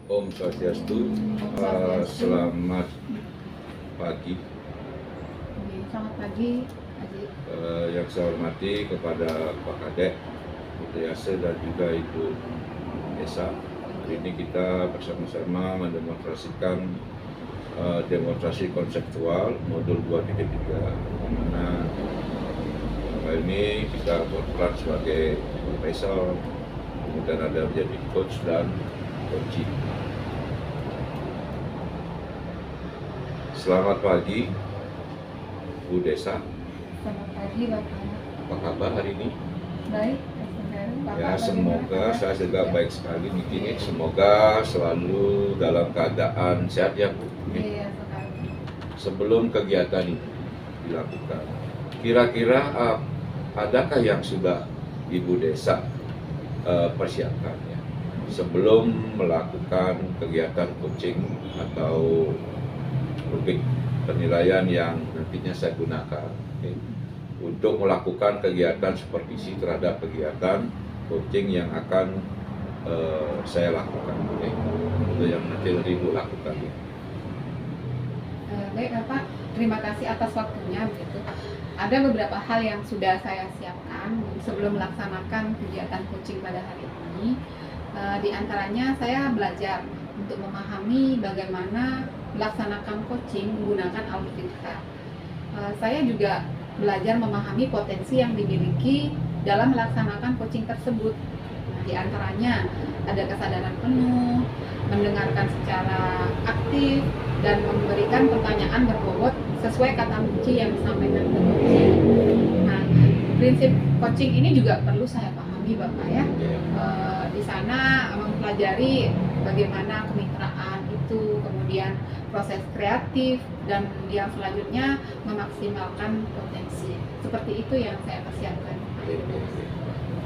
Om Swastiastu, selamat pagi. Selamat pagi, Adik. Yang saya hormati kepada Pak Kadek, Putri Ase, dan juga Ibu Desa. Hari ini kita bersama-sama mendemonstrasikan demonstrasi konseptual modul 2.3, di mana kali ini kita berperan sebagai profesor, kemudian ada menjadi coach dan coaching. Selamat pagi, Bu Desa. Selamat pagi, Bapak. Apa kabar hari ini? Baik, Ya, semoga saya juga baik sekali ini. Semoga selalu dalam keadaan sehat ya, Bu. Iya, sekali. Sebelum kegiatan ini dilakukan, kira-kira adakah yang sudah Ibu Desa persiapkan ya sebelum melakukan kegiatan coaching atau rubrik penilaian yang nantinya saya gunakan untuk melakukan kegiatan supervisi terhadap kegiatan coaching yang akan saya lakukan, itu yang nanti Ibu lakukan. Baik, Bapak. Terima kasih atas waktunya. Begitu. Ada beberapa hal yang sudah saya siapkan sebelum melaksanakan kegiatan coaching pada hari ini. Di antaranya saya belajar untuk memahami bagaimana melaksanakan coaching menggunakan algoritma. Saya juga belajar memahami potensi yang dimiliki dalam melaksanakan coaching tersebut. Di antaranya ada kesadaran penuh, mendengarkan secara aktif, dan memberikan pertanyaan berbobot sesuai kata kunci yang disampaikan ke coaching. Nah, prinsip coaching ini juga perlu saya pahami, Bapak ya. Di sana mempelajari bagaimana kemitraan itu, kemudian proses kreatif, dan yang selanjutnya memaksimalkan potensi. Seperti itu yang saya persiapkan.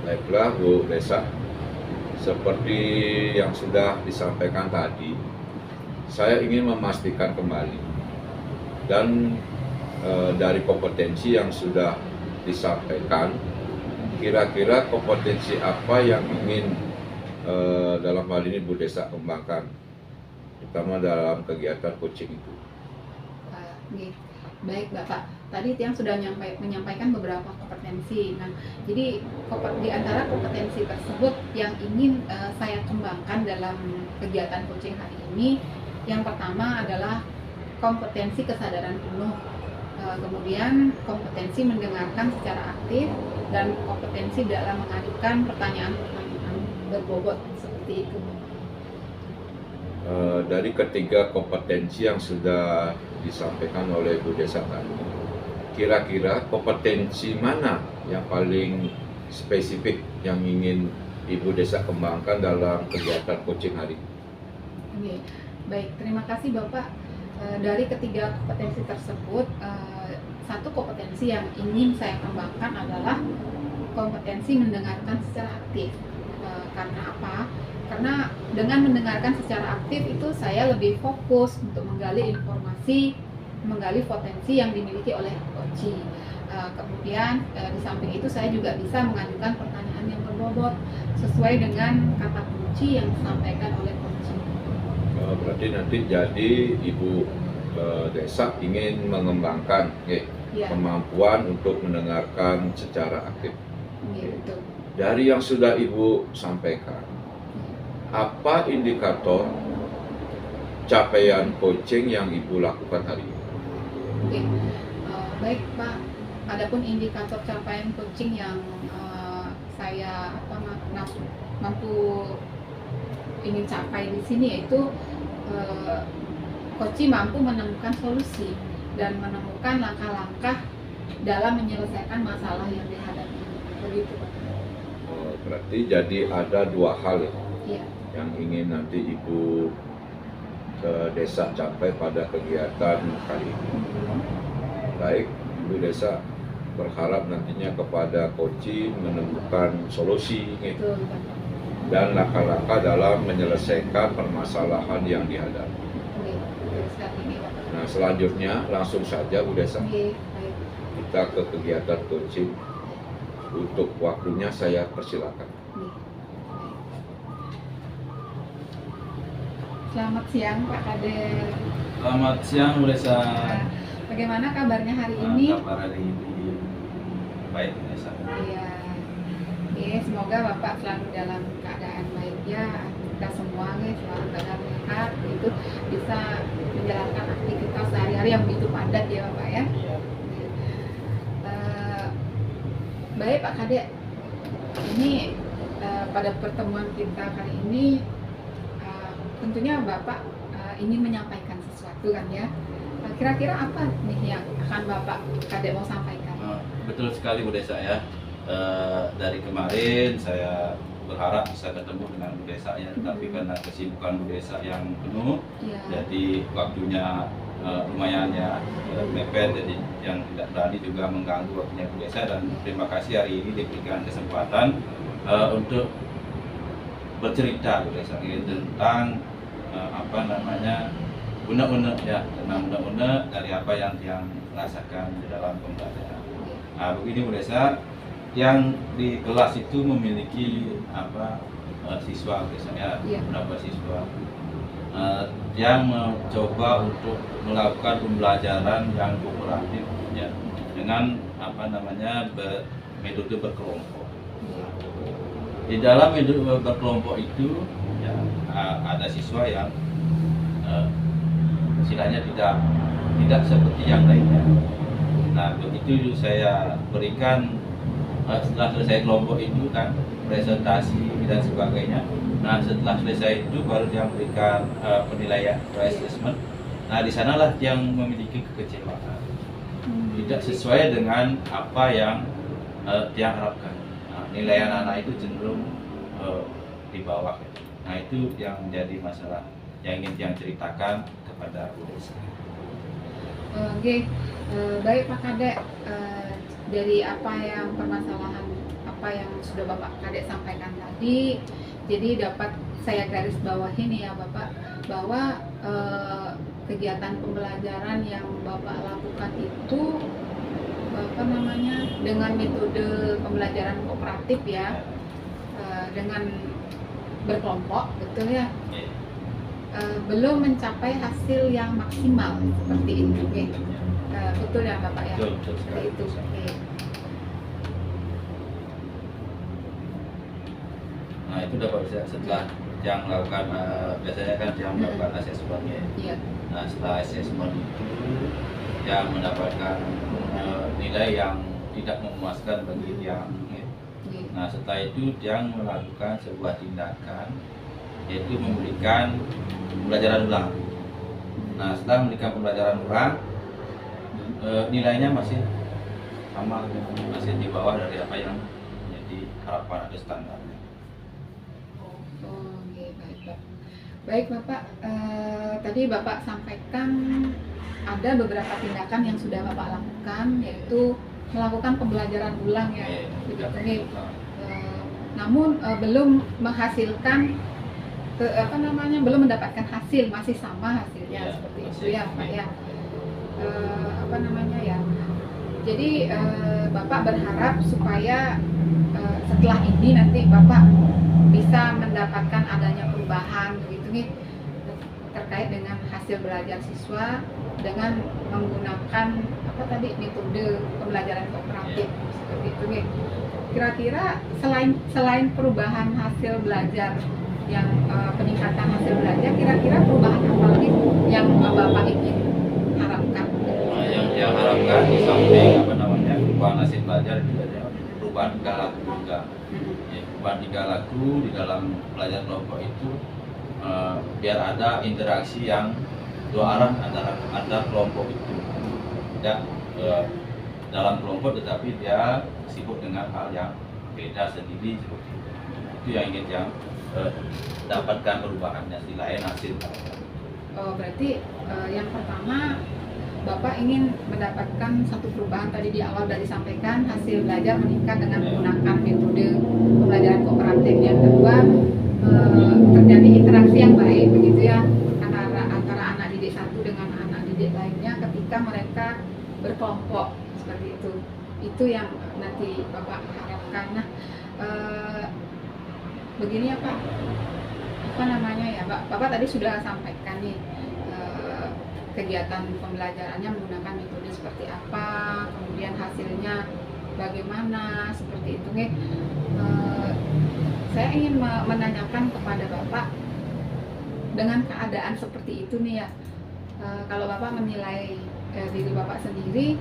Baiklah, Bu Desa. Seperti yang sudah disampaikan tadi, saya ingin memastikan kembali dan dari kompetensi yang sudah disampaikan, kira-kira kompetensi apa yang ingin dalam hal ini Bu Desa kembangkan, terutama dalam kegiatan coaching itu. Baik, Bapak. Tadi Tiang sudah menyampaikan beberapa kompetensi. Nah, jadi di antara kompetensi tersebut yang ingin saya kembangkan dalam kegiatan coaching hari ini, yang pertama adalah kompetensi kesadaran penuh, kemudian kompetensi mendengarkan secara aktif, dan kompetensi dalam mengajukan pertanyaan-pertanyaan berbobot seperti itu. Dari ketiga kompetensi yang sudah disampaikan oleh Bu Desa tadi, kira-kira kompetensi mana yang paling spesifik yang ingin Ibu Desa kembangkan dalam kegiatan coaching hari ini? Oke, baik, terima kasih Bapak. Dari ketiga kompetensi tersebut, satu kompetensi yang ingin saya kembangkan adalah kompetensi mendengarkan secara aktif. Karena apa? Karena dengan mendengarkan secara aktif itu saya lebih fokus untuk menggali informasi, menggali potensi yang dimiliki oleh coach. Kemudian di samping itu saya juga bisa mengajukan pertanyaan yang berbobot sesuai dengan kata kunci yang disampaikan oleh coach. Berarti nanti jadi Ibu Desa ingin mengembangkan kemampuan untuk mendengarkan secara aktif. Betul. Dari yang sudah Ibu sampaikan, apa indikator capaian coaching yang Ibu lakukan hari ini? Oke, baik Pak. Adapun indikator capaian coaching yang saya mampu ingin capai di sini yaitu coach mampu menemukan solusi dan menemukan langkah-langkah dalam menyelesaikan masalah yang dihadapi. Begitu Pak. Berarti jadi ada dua hal ya. Iya. yang ingin nanti Ibu ke desa capai pada kegiatan kali ini. Baik, Ibu Desa berharap nantinya kepada coaching menemukan solusi gitu, Betul, Bapak. dan langkah-langkah dalam menyelesaikan permasalahan yang dihadapi. Oke, betul sekali nih, Bapak. Nah, selanjutnya langsung saja Bu Desa Oke, baik. kita ke kegiatan coaching. Untuk waktunya saya persilakan. Nih, baik. Selamat siang Pak Kades. Selamat siang Bu Desa. Bagaimana kabarnya hari ini? Kabar hari ini baik Bu Desa. Iya. Oke, semoga Bapak selalu dalam keadaan baik ya. Kita semua nih selalu dalam sehat, itu bisa menjalankan aktivitas sehari-hari yang begitu padat ya Bapak ya. Iya. Eh, baik Pak Kadek, ini pada pertemuan kita kali ini tentunya Bapak ingin menyampaikan sesuatu kan ya. Kira-kira apa nih yang akan Bapak Kadek mau sampaikan? Betul sekali Bu Desa ya. Dari kemarin saya berharap bisa ketemu dengan Bu Desa ya, tapi karena kesibukan Bu Desa yang penuh, Iya. jadi waktunya lumayan ya mepet, jadi yang tidak berani juga mengganggu waktunya Bu Desa, dan terima kasih hari ini diberikan kesempatan untuk bercerita Bu Desa tentang unek-unek ya, tentang unek-unek dari apa yang rasakan di dalam pembelajaran. Nah, begini Bu Desa, yang di kelas itu memiliki siswa biasanya Iya. beberapa siswa yang mencoba untuk melakukan pembelajaran yang kooperatif ya, dengan metode berkelompok. Di dalam metode berkelompok itu ya, ada siswa yang istilahnya tidak seperti yang lainnya. Nah, begitu saya berikan setelah selesai kelompok itu kan presentasi dan sebagainya. Nah, setelah selesai itu baru dia memberikan penilaian atau assessment. Nah, di sanalah yang memiliki kekecewaan, tidak sesuai dengan apa yang dia harapkan. Nah, nilai anak-anak itu cenderung di bawah. Nah, itu yang menjadi masalah yang ingin yang ceritakan kepada Bu Desa. Oke, baik Pak Kadek. Dari permasalahan apa yang sudah Bapak Kadek sampaikan tadi, jadi dapat saya garis bawahi nih ya Bapak, bahwa kegiatan pembelajaran yang Bapak lakukan itu dengan metode pembelajaran kooperatif ya, dengan berkelompok, betul ya, belum mencapai hasil yang maksimal seperti itu, oke. Betul ya Bapak ya? Betul Seperti itu. Oke. Nah, itu dapat setelah yang melakukan biasanya kan yang melakukan asesmennya. Iya. Nah, setelah asesmen itu yang mendapatkan nilai yang tidak memuaskan bagi dia. Iya. Nah, setelah itu dia melakukan sebuah tindakan, yaitu memberikan pembelajaran ulang. Nah, setelah memberikan pembelajaran ulang, nilainya masih sama, masih di bawah dari apa yang menjadi harapan atau standarnya. Oke, baik Pak. Baik Bapak, tadi Bapak sampaikan ada beberapa tindakan yang sudah Bapak lakukan, yaitu melakukan pembelajaran ulang ya. Oke. Namun belum menghasilkan belum mendapatkan hasil, masih sama hasilnya Ya, seperti masih, itu ya Pak ya. Jadi Bapak berharap supaya setelah ini nanti Bapak bisa mendapatkan adanya perubahan begitu nih terkait dengan hasil belajar siswa dengan menggunakan metode pembelajaran kooperatif seperti itu nih. Kira-kira selain perubahan hasil belajar yang peningkatan hasil belajar, kira-kira perubahan apa lagi yang Bapak ingin harapkan? Nah, yang harapkan di samping perubahan hasil belajar juga ada perubahan tingkah laku juga. Ya, perubahan tingkah laku di dalam belajar kelompok itu biar ada interaksi yang dua arah antara kelompok itu. Tidak dalam kelompok tetapi dia sibuk dengan hal yang beda sendiri seperti itu. Itu yang ingin dapatkan perubahannya di lain hasil. Oh, berarti yang pertama Bapak ingin mendapatkan satu perubahan tadi di awal dari disampaikan hasil belajar meningkat dengan menggunakan metode pembelajaran kooperatif. Yang kedua terjadi interaksi yang baik begitu ya antara anak didik satu dengan anak didik lainnya ketika mereka berkelompok seperti itu. Itu yang nanti Bapak harapkan. Nah, begini ya Pak, apa namanya ya Bapak tadi sudah sampaikan nih kegiatan pembelajarannya menggunakan metode seperti apa, kemudian hasilnya bagaimana, seperti itu nih. Saya ingin menanyakan kepada Bapak dengan keadaan seperti itu nih ya, kalau Bapak menilai diri Bapak sendiri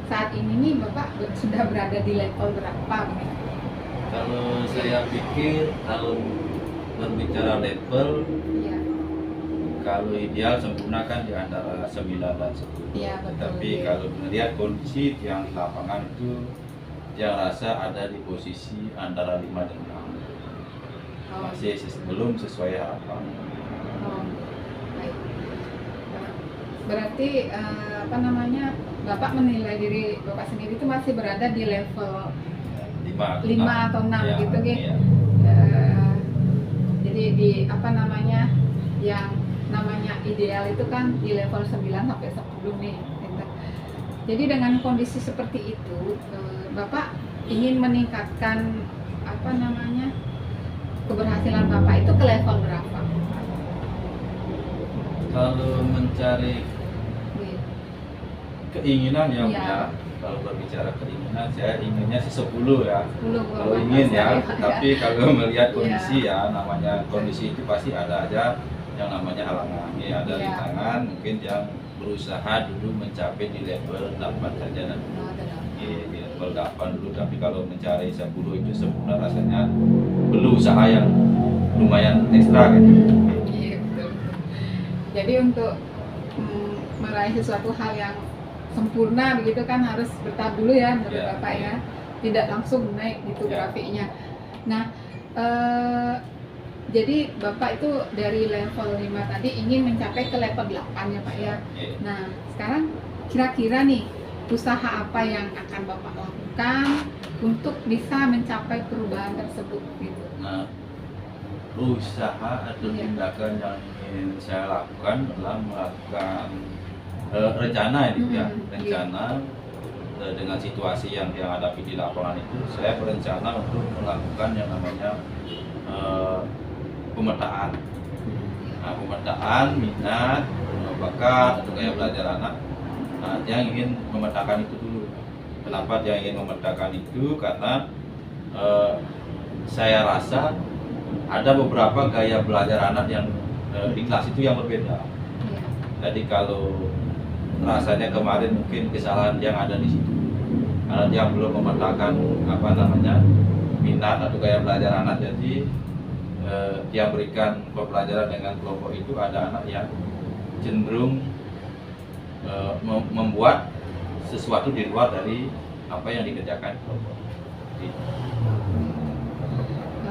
saat ini nih, Bapak sudah berada di level berapa? Gitu? Kalau saya pikir kalau berbicara level, ya. Kalau ideal sempurna kan di antara 9 dan 10. Iya, betul. Tapi Ya. kalau melihat kondisi yang di lapangan itu, yang rasa ada di posisi antara 5 dan 6. Masih belum sesuai harapan. Oh, baik. Berarti apa namanya, Bapak menilai diri Bapak sendiri itu masih berada di level 5 atau 6 ya, gitu gitu. Ya. Jadi di apa namanya, yang namanya ideal itu kan di level 9 sampai 10 nih gitu. Jadi dengan kondisi seperti itu Bapak ingin meningkatkan apa namanya keberhasilan Bapak itu ke level berapa? Kalau mencari keinginan ya, Ya. ya, kalau berbicara keinginan saya inginnya sih 10 ya. 10 Kalau ingin ya, ya. tapi kalau melihat kondisi ya, namanya kondisi itu pasti ada aja yang namanya halangan. Ini ada Ya. rintangan, mungkin yang berusaha dulu mencapai di level 8 saja nanti. Di level 8 dulu, tapi kalau mencari 10 itu sempurna rasanya perlu usaha yang lumayan ekstra kan. Iya, betul. Jadi untuk meraih sesuatu hal yang sempurna begitu kan harus bertahap dulu ya menurut Ya. Bapak ya, tidak langsung naik gitu Ya. grafiknya. Nah, jadi Bapak itu dari level 5 tadi ingin mencapai ke level 8 ya Pak ya. Iya. Nah, sekarang kira-kira nih usaha apa yang akan Bapak lakukan untuk bisa mencapai perubahan tersebut gitu? Nah, usaha atau Iya. tindakan yang ingin saya lakukan adalah melakukan rencana ini ya, Mhm, rencana dengan situasi yang dihadapi di lapangan itu, saya berencana untuk melakukan yang namanya pemetaan. Nah, pemetaan minat, bakat atau gaya belajar anak. Nah, dia ingin memetakan itu dulu. Kenapa dia ingin memetakan itu? Karena saya rasa ada beberapa gaya belajar anak yang di kelas itu yang berbeda. Iya. Jadi kalau rasanya kemarin mungkin kesalahan yang ada di situ, karena dia belum memetakan apa namanya minat atau gaya belajar anak. Jadi dia berikan pembelajaran dengan kelompok itu, ada anak yang cenderung membuat sesuatu di luar dari apa yang dikerjakan kelompok.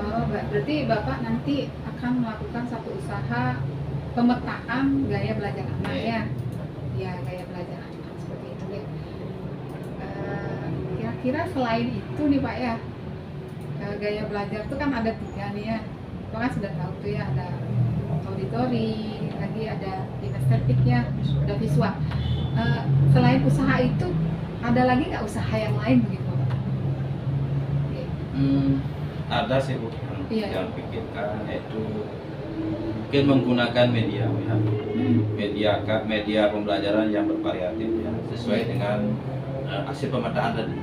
Oh, berarti Bapak nanti akan melakukan satu usaha pemetaan gaya belajar anak ya? Ya, gaya belajar anak seperti itu deh. Kira-kira selain itu nih Pak ya, gaya belajar itu kan ada 3 nih ya. Bapak kan sudah tahu tuh ya, ada auditori, lagi ada kinestetiknya, ada visual. Selain usaha itu, ada lagi nggak usaha yang lain begitu Pak? Oke. Ada sih Bu, Iya. yang pikirkan yaitu mungkin menggunakan media ya. Media pembelajaran yang bervariatif ya, sesuai dengan hasil pemetaan tadi.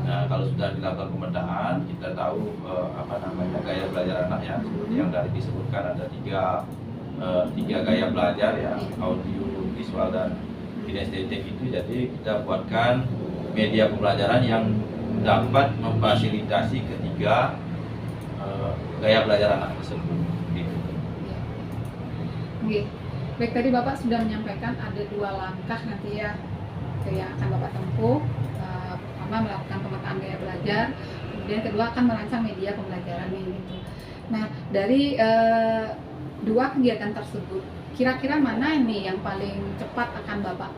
Nah, kalau sudah dilakukan pemetaan, kita tahu apa namanya gaya belajar anak ya, seperti yang tadi disebutkan ada tiga gaya belajar ya, audio, visual dan kinestetik itu. Jadi kita buatkan media pembelajaran yang dapat memfasilitasi ketiga gaya belajar anak tersebut. Gitu. Oke. Baik, tadi Bapak sudah menyampaikan ada 2 langkah nanti ya yang akan Bapak tempuh. Pertama melakukan pemetaan gaya belajar, kemudian kedua akan merancang media pembelajaran ini gitu. Nah, dari dua kegiatan tersebut, kira-kira mana ini yang paling cepat akan Bapak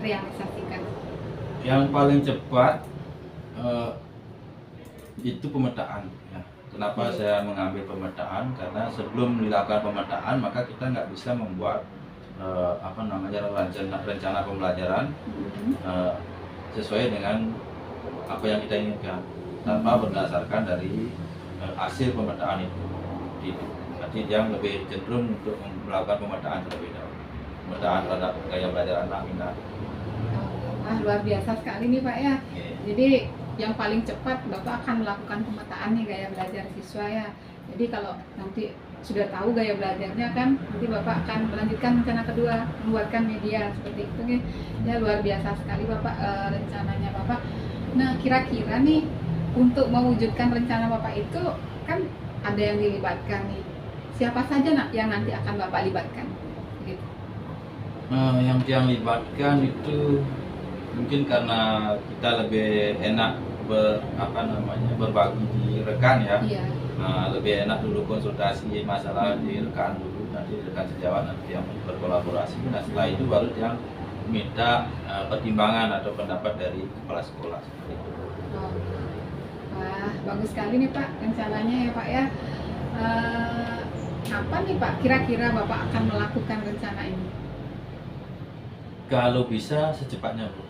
realisasikan? Yang paling cepat itu pemetaan ya. Kenapa saya mengambil pemetaan? Karena sebelum dilakukan pemetaan maka kita nggak bisa membuat rencana pembelajaran sesuai dengan apa yang kita inginkan tanpa berdasarkan dari hasil pemetaan itu. Jadi yang lebih cenderung untuk melakukan pemetaan terlebih dahulu, pemetaan terhadap gaya belajar anak minat. Luar biasa sekali nih Pak ya. Yeah. Jadi yang paling cepat Bapak akan melakukan pemetaan nih gaya belajar siswa ya. Jadi kalau nanti sudah tahu gaya belajarnya kan, nanti Bapak akan melanjutkan rencana kedua, membuatkan media seperti itu nih. Ya luar biasa sekali Bapak rencananya Bapak. Nah kira-kira nih untuk mewujudkan rencana Bapak itu kan ada yang dilibatkan nih. Siapa saja yang nanti akan Bapak libatkan? Gitu. Yang libatkan itu mungkin karena kita lebih enak berbagi di rekan ya. Iya. Lebih enak dulu konsultasi masalah di rekan dulu, nanti rekan sejawat nanti yang berkolaborasi. Nah setelah itu baru yang minta pertimbangan atau pendapat dari kepala sekolah seperti itu. Wah bagus sekali nih Pak rencananya ya Pak ya. Apa nih Pak kira-kira Bapak akan melakukan rencana ini? Kalau bisa secepatnya Bu.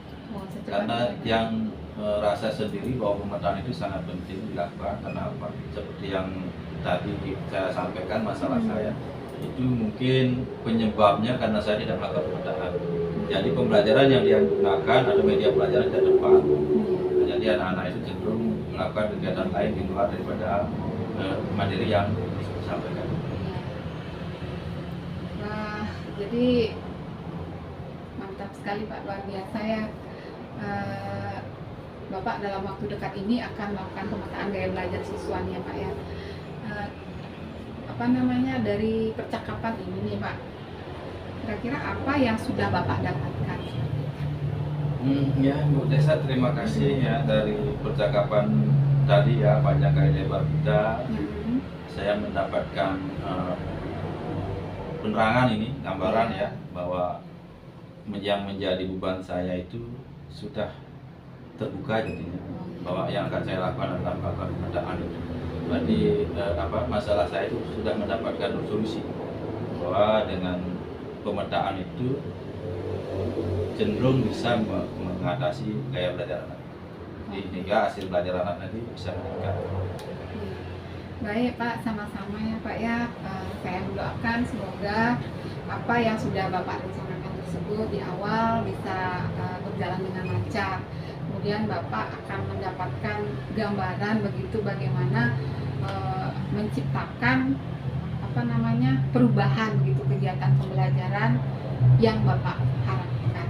Karena yang rasa sendiri bahwa pemetaan itu sangat penting dilakukan. Karena apa? Seperti yang tadi saya sampaikan masalah saya itu mungkin penyebabnya karena saya tidak melakukan pemetaan. Jadi pembelajaran yang dia gunakan atau media pelajaran tidak tepat. Jadi anak-anak itu cenderung melakukan kegiatan lain di luar daripada materi yang disampaikan. Wah jadi mantap sekali Pak, luar biasa ya. Bapak dalam waktu dekat ini akan melakukan pemetaan gaya belajar siswa nih ya Pak ya. Dari percakapan ini nih Pak, kira-kira apa yang sudah Bapak dapatkan? Ya Bu Desa, terima kasih ya dari percakapan tadi ya, panjang kali lebar kita. Saya mendapatkan penerangan ini, gambaran ya, bahwa yang menjadi beban saya itu sudah terbuka jadinya, bahwa yang akan saya lakukan adalah melakukan pemetaan itu. Berarti masalah saya itu sudah mendapatkan solusi, bahwa dengan pemetaan itu cenderung bisa mengatasi gaya belajar anak, sehingga hasil belajar anak nanti bisa meningkat. Baik Pak, sama-sama ya Pak ya. Saya mendoakan semoga apa yang sudah Bapak rencanakan tersebut di awal bisa berjalan dengan lancar. Kemudian Bapak akan mendapatkan gambaran begitu bagaimana menciptakan perubahan gitu kegiatan pembelajaran yang Bapak harapkan,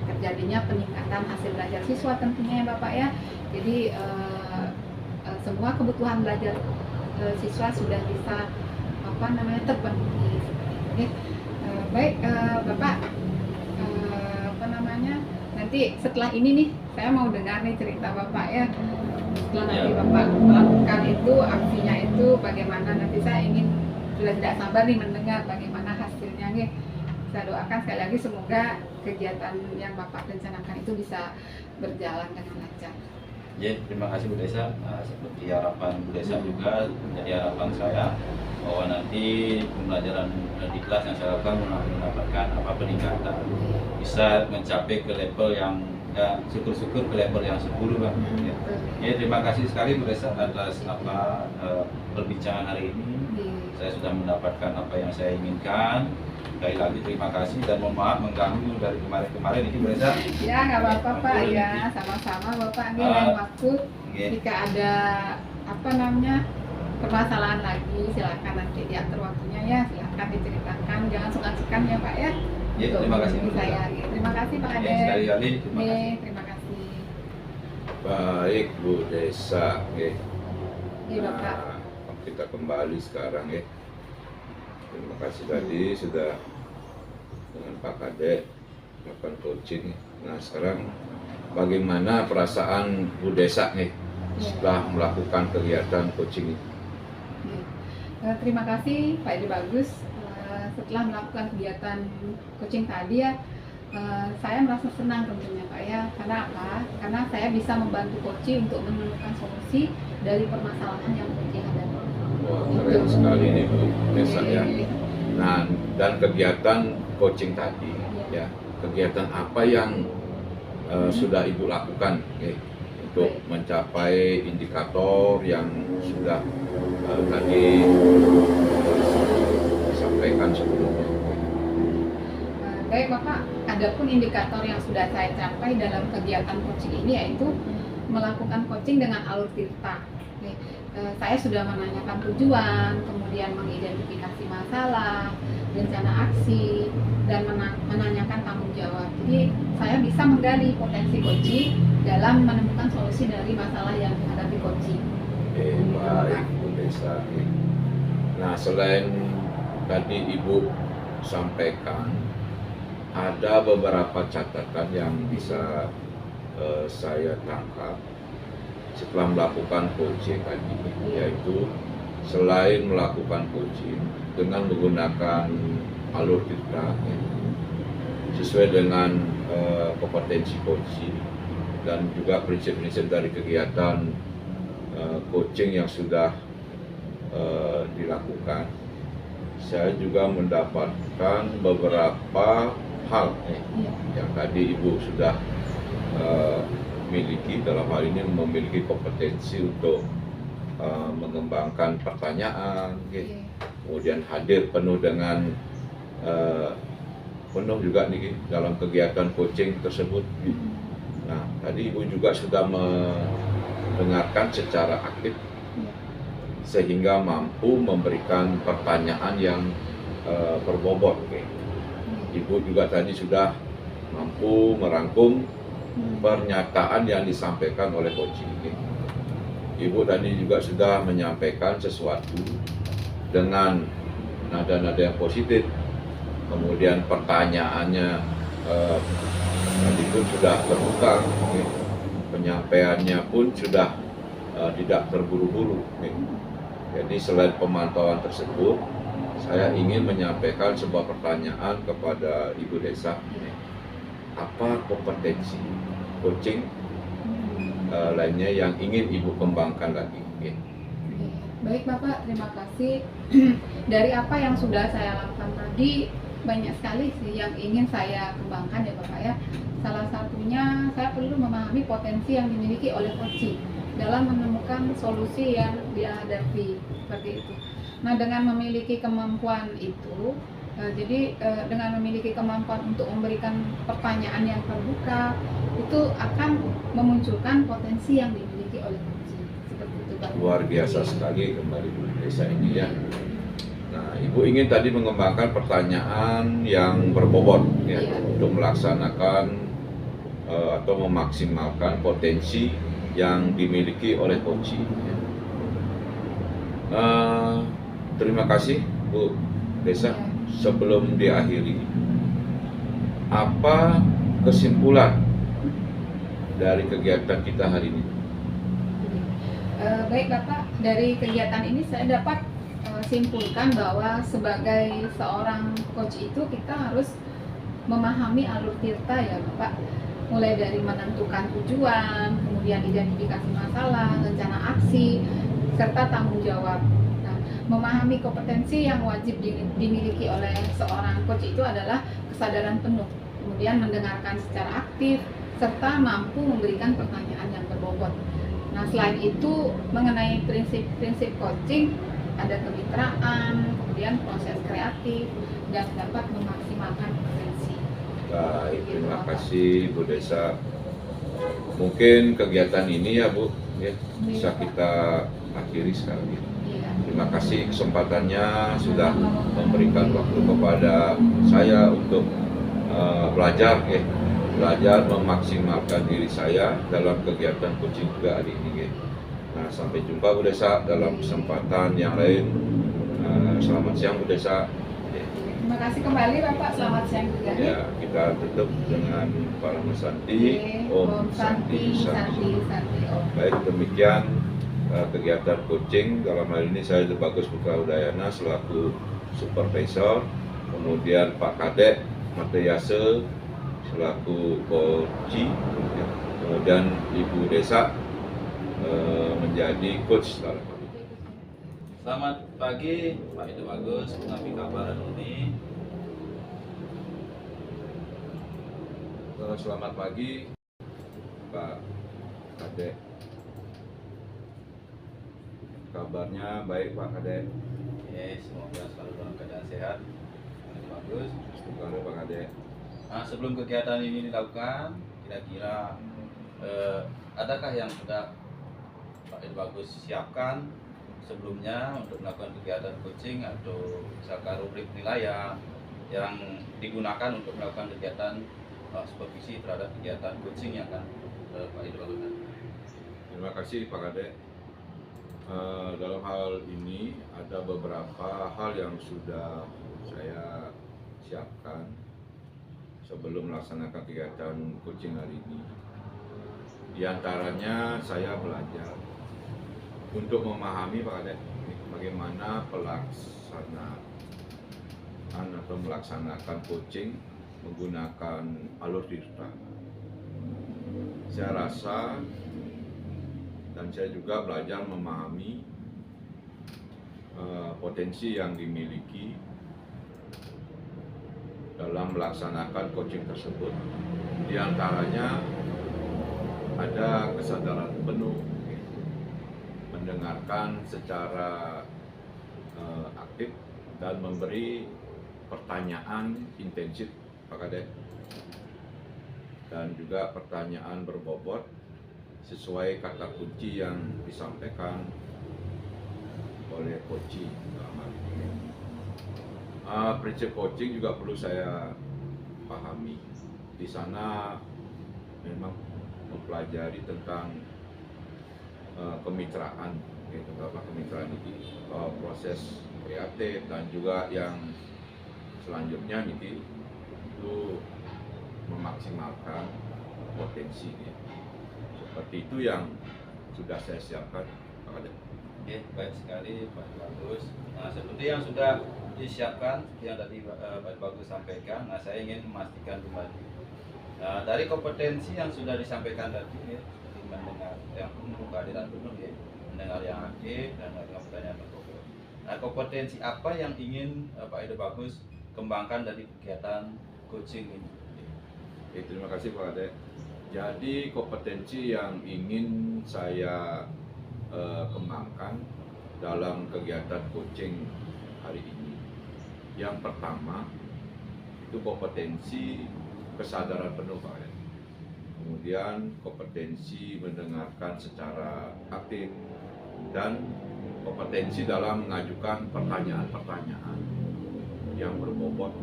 terjadinya peningkatan hasil belajar siswa tentunya ya Bapak ya. Jadi semua kebutuhan belajar siswa sudah bisa terpenuhi seperti itu. Baik Bapak, nanti setelah ini nih saya mau dengar nih cerita Bapak ya. Setelah nanti Bapak melakukan itu, aksinya itu bagaimana, nanti saya ingin sudah tidak sabar nih mendengar bagaimana hasilnya nih. Saya doakan sekali lagi semoga kegiatan yang Bapak rencanakan itu bisa berjalan dengan lancar. Ya, terima kasih Bu Desa. Seperti harapan Bu Desa juga menjadi harapan saya bahwa nanti pembelajaran di kelas yang saya lakukan mendapatkan peningkatan, bisa mencapai ke level yang syukur-syukur ke level yang 10 Bang. Ya, terima kasih sekali Bu Desa atas perbincangan hari ini. Saya sudah mendapatkan apa yang saya inginkan. Sekali lagi terima kasih dan mohon maaf mengganggu dari kemarin-kemarin ini Bu Desa. Ya nggak apa-apa Pak ya, sama-sama Bapak nih lain waktu jika ada permasalahan lagi silakan nanti diatur waktunya ya, silakan diceritakan, jangan sungkan-sungkan ya Pak ya. Ya, terima kasih Bu Desa. Terima kasih Pak Ade. Sekali lagi terima kasih. Terima kasih. Baik Bu Desa, Iya Bapak. Kita kembali sekarang ya. Terima kasih tadi sudah dengan Pak Kadek melakukan coaching. Nah sekarang bagaimana perasaan Bu Desa nih setelah melakukan kegiatan coaching ini? Terima kasih Pak Edi Bagus. Setelah melakukan kegiatan coaching tadi ya, saya merasa senang tentunya Pak ya. Karena apa? Karena saya bisa membantu coaching untuk menemukan solusi dari permasalahan yang coaching hadapi. Wah, keren sekali nih Bu Desa ya. Nah, dan kegiatan coaching tadi ya, kegiatan apa yang sudah Ibu lakukan untuk mencapai indikator yang sudah tadi disampaikan sebelumnya? Baik Bapak, adapun indikator yang sudah saya capai dalam kegiatan coaching ini yaitu melakukan coaching dengan alur tirta. Saya sudah menanyakan tujuan, kemudian mengidentifikasi masalah, rencana aksi, dan menanyakan tanggung jawab. Jadi saya bisa menggali potensi coaching dalam menemukan solusi dari masalah yang dihadapi coaching. Baik Bu Desa. Nah, selain tadi Ibu sampaikan, ada beberapa catatan yang bisa saya tangkap setelah melakukan coaching tadi, yaitu selain melakukan coaching dengan menggunakan alur tirta sesuai dengan kompetensi coaching dan juga prinsip-prinsip dari kegiatan coaching yang sudah dilakukan, saya juga mendapatkan beberapa hal yang tadi Ibu sudah miliki, dalam hal ini memiliki kompetensi untuk mengembangkan pertanyaan, kemudian hadir penuh dengan penuh juga nih dalam kegiatan coaching tersebut. Nah, tadi Ibu juga sudah mendengarkan secara aktif sehingga mampu memberikan pertanyaan yang berbobot. Ibu juga tadi sudah mampu merangkum pernyataan yang disampaikan oleh coaching. Ibu tadi juga sudah menyampaikan sesuatu dengan nada-nada yang positif, kemudian pertanyaannya tadi pun sudah terbuka, penyampaiannya pun sudah tidak terburu-buru. Jadi selain pemantauan tersebut, saya ingin menyampaikan sebuah pertanyaan kepada Ibu Desa. Apa kompetensi coaching lainnya yang ingin Ibu kembangkan lagi? Baik Bapak, terima kasih. Dari apa yang sudah saya lakukan tadi, banyak sekali sih yang ingin saya kembangkan ya Bapak ya. Salah satunya saya perlu memahami potensi yang dimiliki oleh coaching dalam menemukan solusi yang dia hadapi, seperti itu. Nah, dengan memiliki kemampuan itu, dengan memiliki kemampuan untuk memberikan pertanyaan yang terbuka, itu akan memunculkan potensi yang dimiliki oleh coaching. Seperti itu, Pak. Luar biasa sekali kembali Bu Desa ini ya. Nah, Ibu ingin tadi mengembangkan pertanyaan yang berbobot ya, untuk melaksanakan atau memaksimalkan potensi yang dimiliki oleh coaching. Terima kasih Bu Desa. Sebelum diakhiri, apa kesimpulan dari kegiatan kita hari ini? Baik Bapak, dari kegiatan ini saya dapat simpulkan bahwa sebagai seorang coach itu kita harus memahami alur tirta ya Bapak, mulai dari menentukan tujuan, kemudian identifikasi masalah, rencana aksi, serta tanggung jawab. Memahami kompetensi yang wajib dimiliki oleh seorang coach itu adalah kesadaran penuh, kemudian mendengarkan secara aktif, serta mampu memberikan pertanyaan yang berbobot. Nah, selain itu mengenai prinsip-prinsip coaching, ada kemitraan, kemudian proses kreatif, dan dapat memaksimalkan potensi. Baik, terima kasih Bu Desa. Mungkin kegiatan ini ya Bu, ya, bisa kita akhiri sekali. Terima kasih kesempatannya sudah memberikan waktu kepada saya untuk belajar memaksimalkan diri saya dalam kegiatan coaching juga hari ini. Nah, sampai jumpa Bu Desa dalam kesempatan yang lain. Selamat siang Bu Desa. Terima kasih kembali Bapak, selamat siang juga. Ya, kita tutup dengan Parama Santi. Om Santi Santi. Santi Om. Baik, demikian kegiatan coaching. Dalam hal ini saya Bagus Putra Udayana selaku supervisor, kemudian Pak Kadek Mateyase selaku coach, kemudian Ibu Desa menjadi coach dalam hal ini. Selamat pagi Pak Ide Bagus, mengambil kabar ini. Selamat pagi Pak Kadek. Kabarnya baik Pak Kadek. Semoga selalu dalam keadaan sehat. Pak Ide Bagus. Semoga Pak Kadek. Nah, sebelum kegiatan ini dilakukan, kira-kira adakah yang sudah Pak Ide Bagus siapkan sebelumnya untuk melakukan kegiatan coaching, atau misalkan rubrik nilai yang digunakan untuk melakukan kegiatan supervisi terhadap kegiatan coaching yang akan Pak Ide lakukan? Terima kasih Pak Kadek. Dalam hal ini ada beberapa hal yang sudah saya siapkan sebelum melaksanakan kegiatan coaching hari ini. Di antaranya saya belajar untuk memahami Pak Kadek bagaimana pelaksanaan atau melaksanakan coaching menggunakan alur digital. Saya rasa dan saya juga belajar memahami potensi yang dimiliki dalam melaksanakan coaching tersebut. Di antaranya ada kesadaran penuh, mendengarkan secara aktif dan memberi pertanyaan intensif Pak Kadek, dan juga pertanyaan berbobot sesuai kata kunci yang disampaikan oleh coach. Prinsip coaching juga perlu saya pahami. Di sana memang mempelajari tentang kemitraan, yaitu apa kemitraan ini, proses kreatif, dan juga yang selanjutnya itu memaksimalkan potensinya. Seperti itu yang sudah saya siapkan, Pak Kadek. Oke, baik sekali Pak Bagus. Nah, seperti yang sudah disiapkan, yang tadi Pak Bagus sampaikan, nah saya ingin memastikan kembali. Nah, dari kompetensi yang sudah disampaikan tadi, ya, seperti mendengar yang penuh, kehadiran penuh, ya, mendengar yang aktif, dan melakukan pertanyaan berbobot. Nah, kompetensi apa yang ingin Pak Ide Bagus kembangkan dari kegiatan coaching ini? Terima kasih Pak Kadek. Jadi kompetensi yang ingin saya kembangkan dalam kegiatan coaching hari ini, yang pertama itu kompetensi kesadaran penuh Pak Kadek. Kemudian kompetensi mendengarkan secara aktif, dan kompetensi dalam mengajukan pertanyaan-pertanyaan yang berbobot.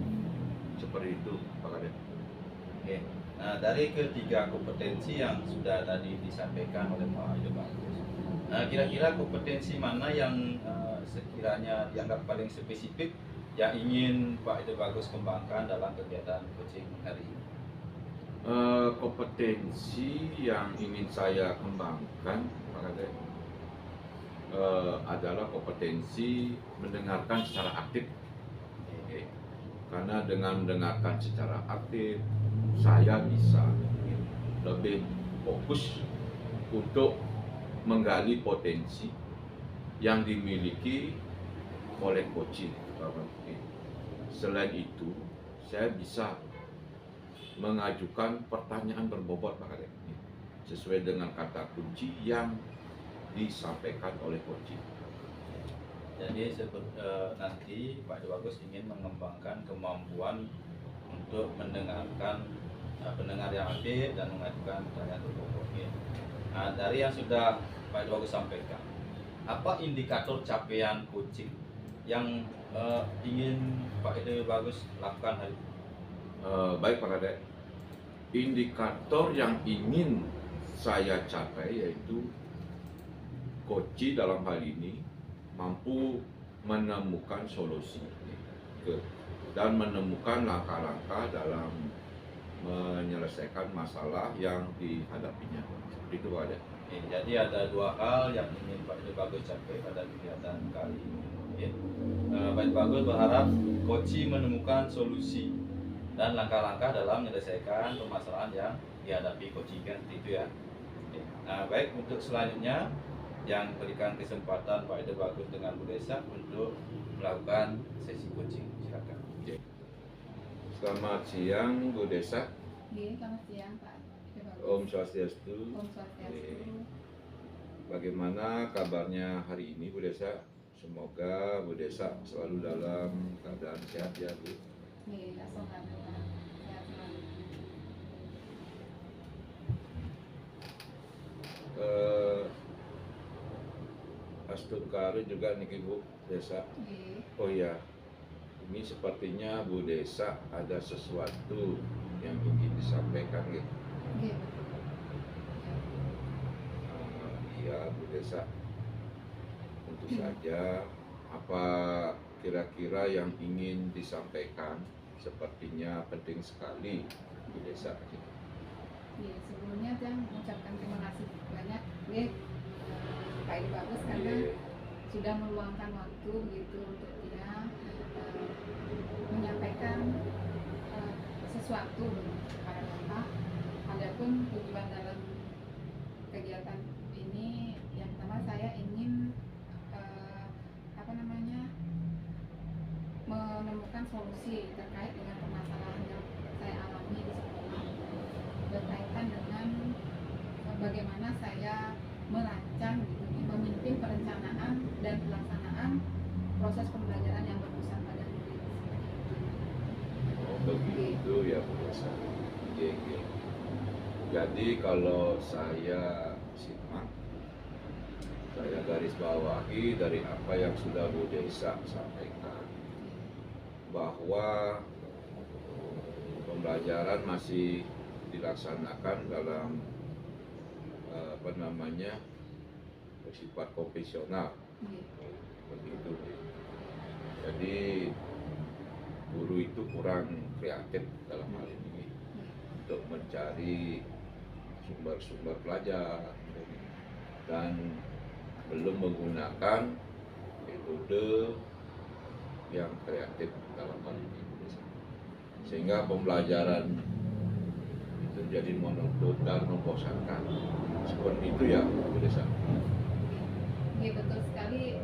Seperti itu Pak Kadek. Oke. Nah, dari ketiga kompetensi yang sudah tadi disampaikan oleh Pak Ide Bagus, nah kira-kira kompetensi mana yang sekiranya dianggap paling spesifik yang ingin Pak Ide Bagus kembangkan dalam kegiatan coaching hari ini? Kompetensi yang ingin saya kembangkan Pak Kadek adalah kompetensi mendengarkan secara aktif. Karena dengan mendengarkan secara aktif, saya bisa lebih fokus untuk menggali potensi yang dimiliki oleh coaching. Selain itu, saya bisa mengajukan pertanyaan berbobot Pak Kadek, sesuai dengan kata kunci yang disampaikan oleh coaching. Jadi nanti Pak Ide Bagus ingin mengembangkan kemampuan untuk mendengarkan pendengar yang aktif dan mengajukan pertanyaan berbobot. Nah, dari yang sudah Pak Ide Bagus sampaikan, apa indikator capaian coaching yang ingin Pak Ide Bagus lakukan hari ini? Baik Pak Kadek, indikator yang ingin saya capai yaitu coach dalam hal ini mampu menemukan solusi dan menemukan langkah-langkah dalam menyelesaikan masalah yang dihadapinya. Seperti itu Pak Kadek. Oke, jadi ada dua hal yang ingin Pak Ide Bagus capai pada kegiatan kali ini. Oke. Pak Ide Bagus berharap Koci menemukan solusi dan langkah-langkah dalam menyelesaikan permasalahan yang dihadapi Koci, kan seperti itu ya. Oke. Nah, baik, untuk selanjutnya yang berikan kesempatan Pak Ide Bagus dengan Bu Desa untuk melakukan sesi coaching. Silakan. Selamat siang Bu Desa. Iya, selamat siang Pak. Om Swastiastu. Om Swastiastu. Bagaimana kabarnya hari ini Bu Desa? Semoga Bu Desa selalu dalam keadaan sehat ya Bu. Iya, alhamdulillah. Sehat selalu. Astun Karu juga nih Bu Desa. Iya. Oh iya, ini sepertinya Bu Desa ada sesuatu yang ingin disampaikan gitu. Iya, betul. Iya Bu Desa, tentu saja apa kira-kira yang ingin disampaikan sepertinya penting sekali Bu Desa. Iya, sebelumnya saya mengucapkan terima kasih banyak Pak Ide Bagus karena sudah meluangkan waktu gitu untuk dia menyampaikan sesuatu kepada Bapak. Adapun tujuan dalam kegiatan ini yang pertama saya ingin menemukan solusi terkait dengan permasalahan yang saya alami di sekolah berkaitan dengan bagaimana saya merancang gitu, memimpin perencanaan dan pelaksanaan proses pembelajaran yang berpusat pada murid. Oh begitu ya Bu Desa. Oke. Jadi kalau saya simak, saya garis bawahi dari apa yang sudah Bu Desa sampaikan, bahwa pembelajaran masih dilaksanakan dalam bersifat konvensional. Begitu. Jadi guru itu kurang kreatif dalam hal ini untuk mencari sumber-sumber pelajar dan belum menggunakan metode yang kreatif dalam hal ini, sehingga pembelajaran itu jadi monoton dan membosankan. Seperti itu ya Bu Desa. Iya, betul sekali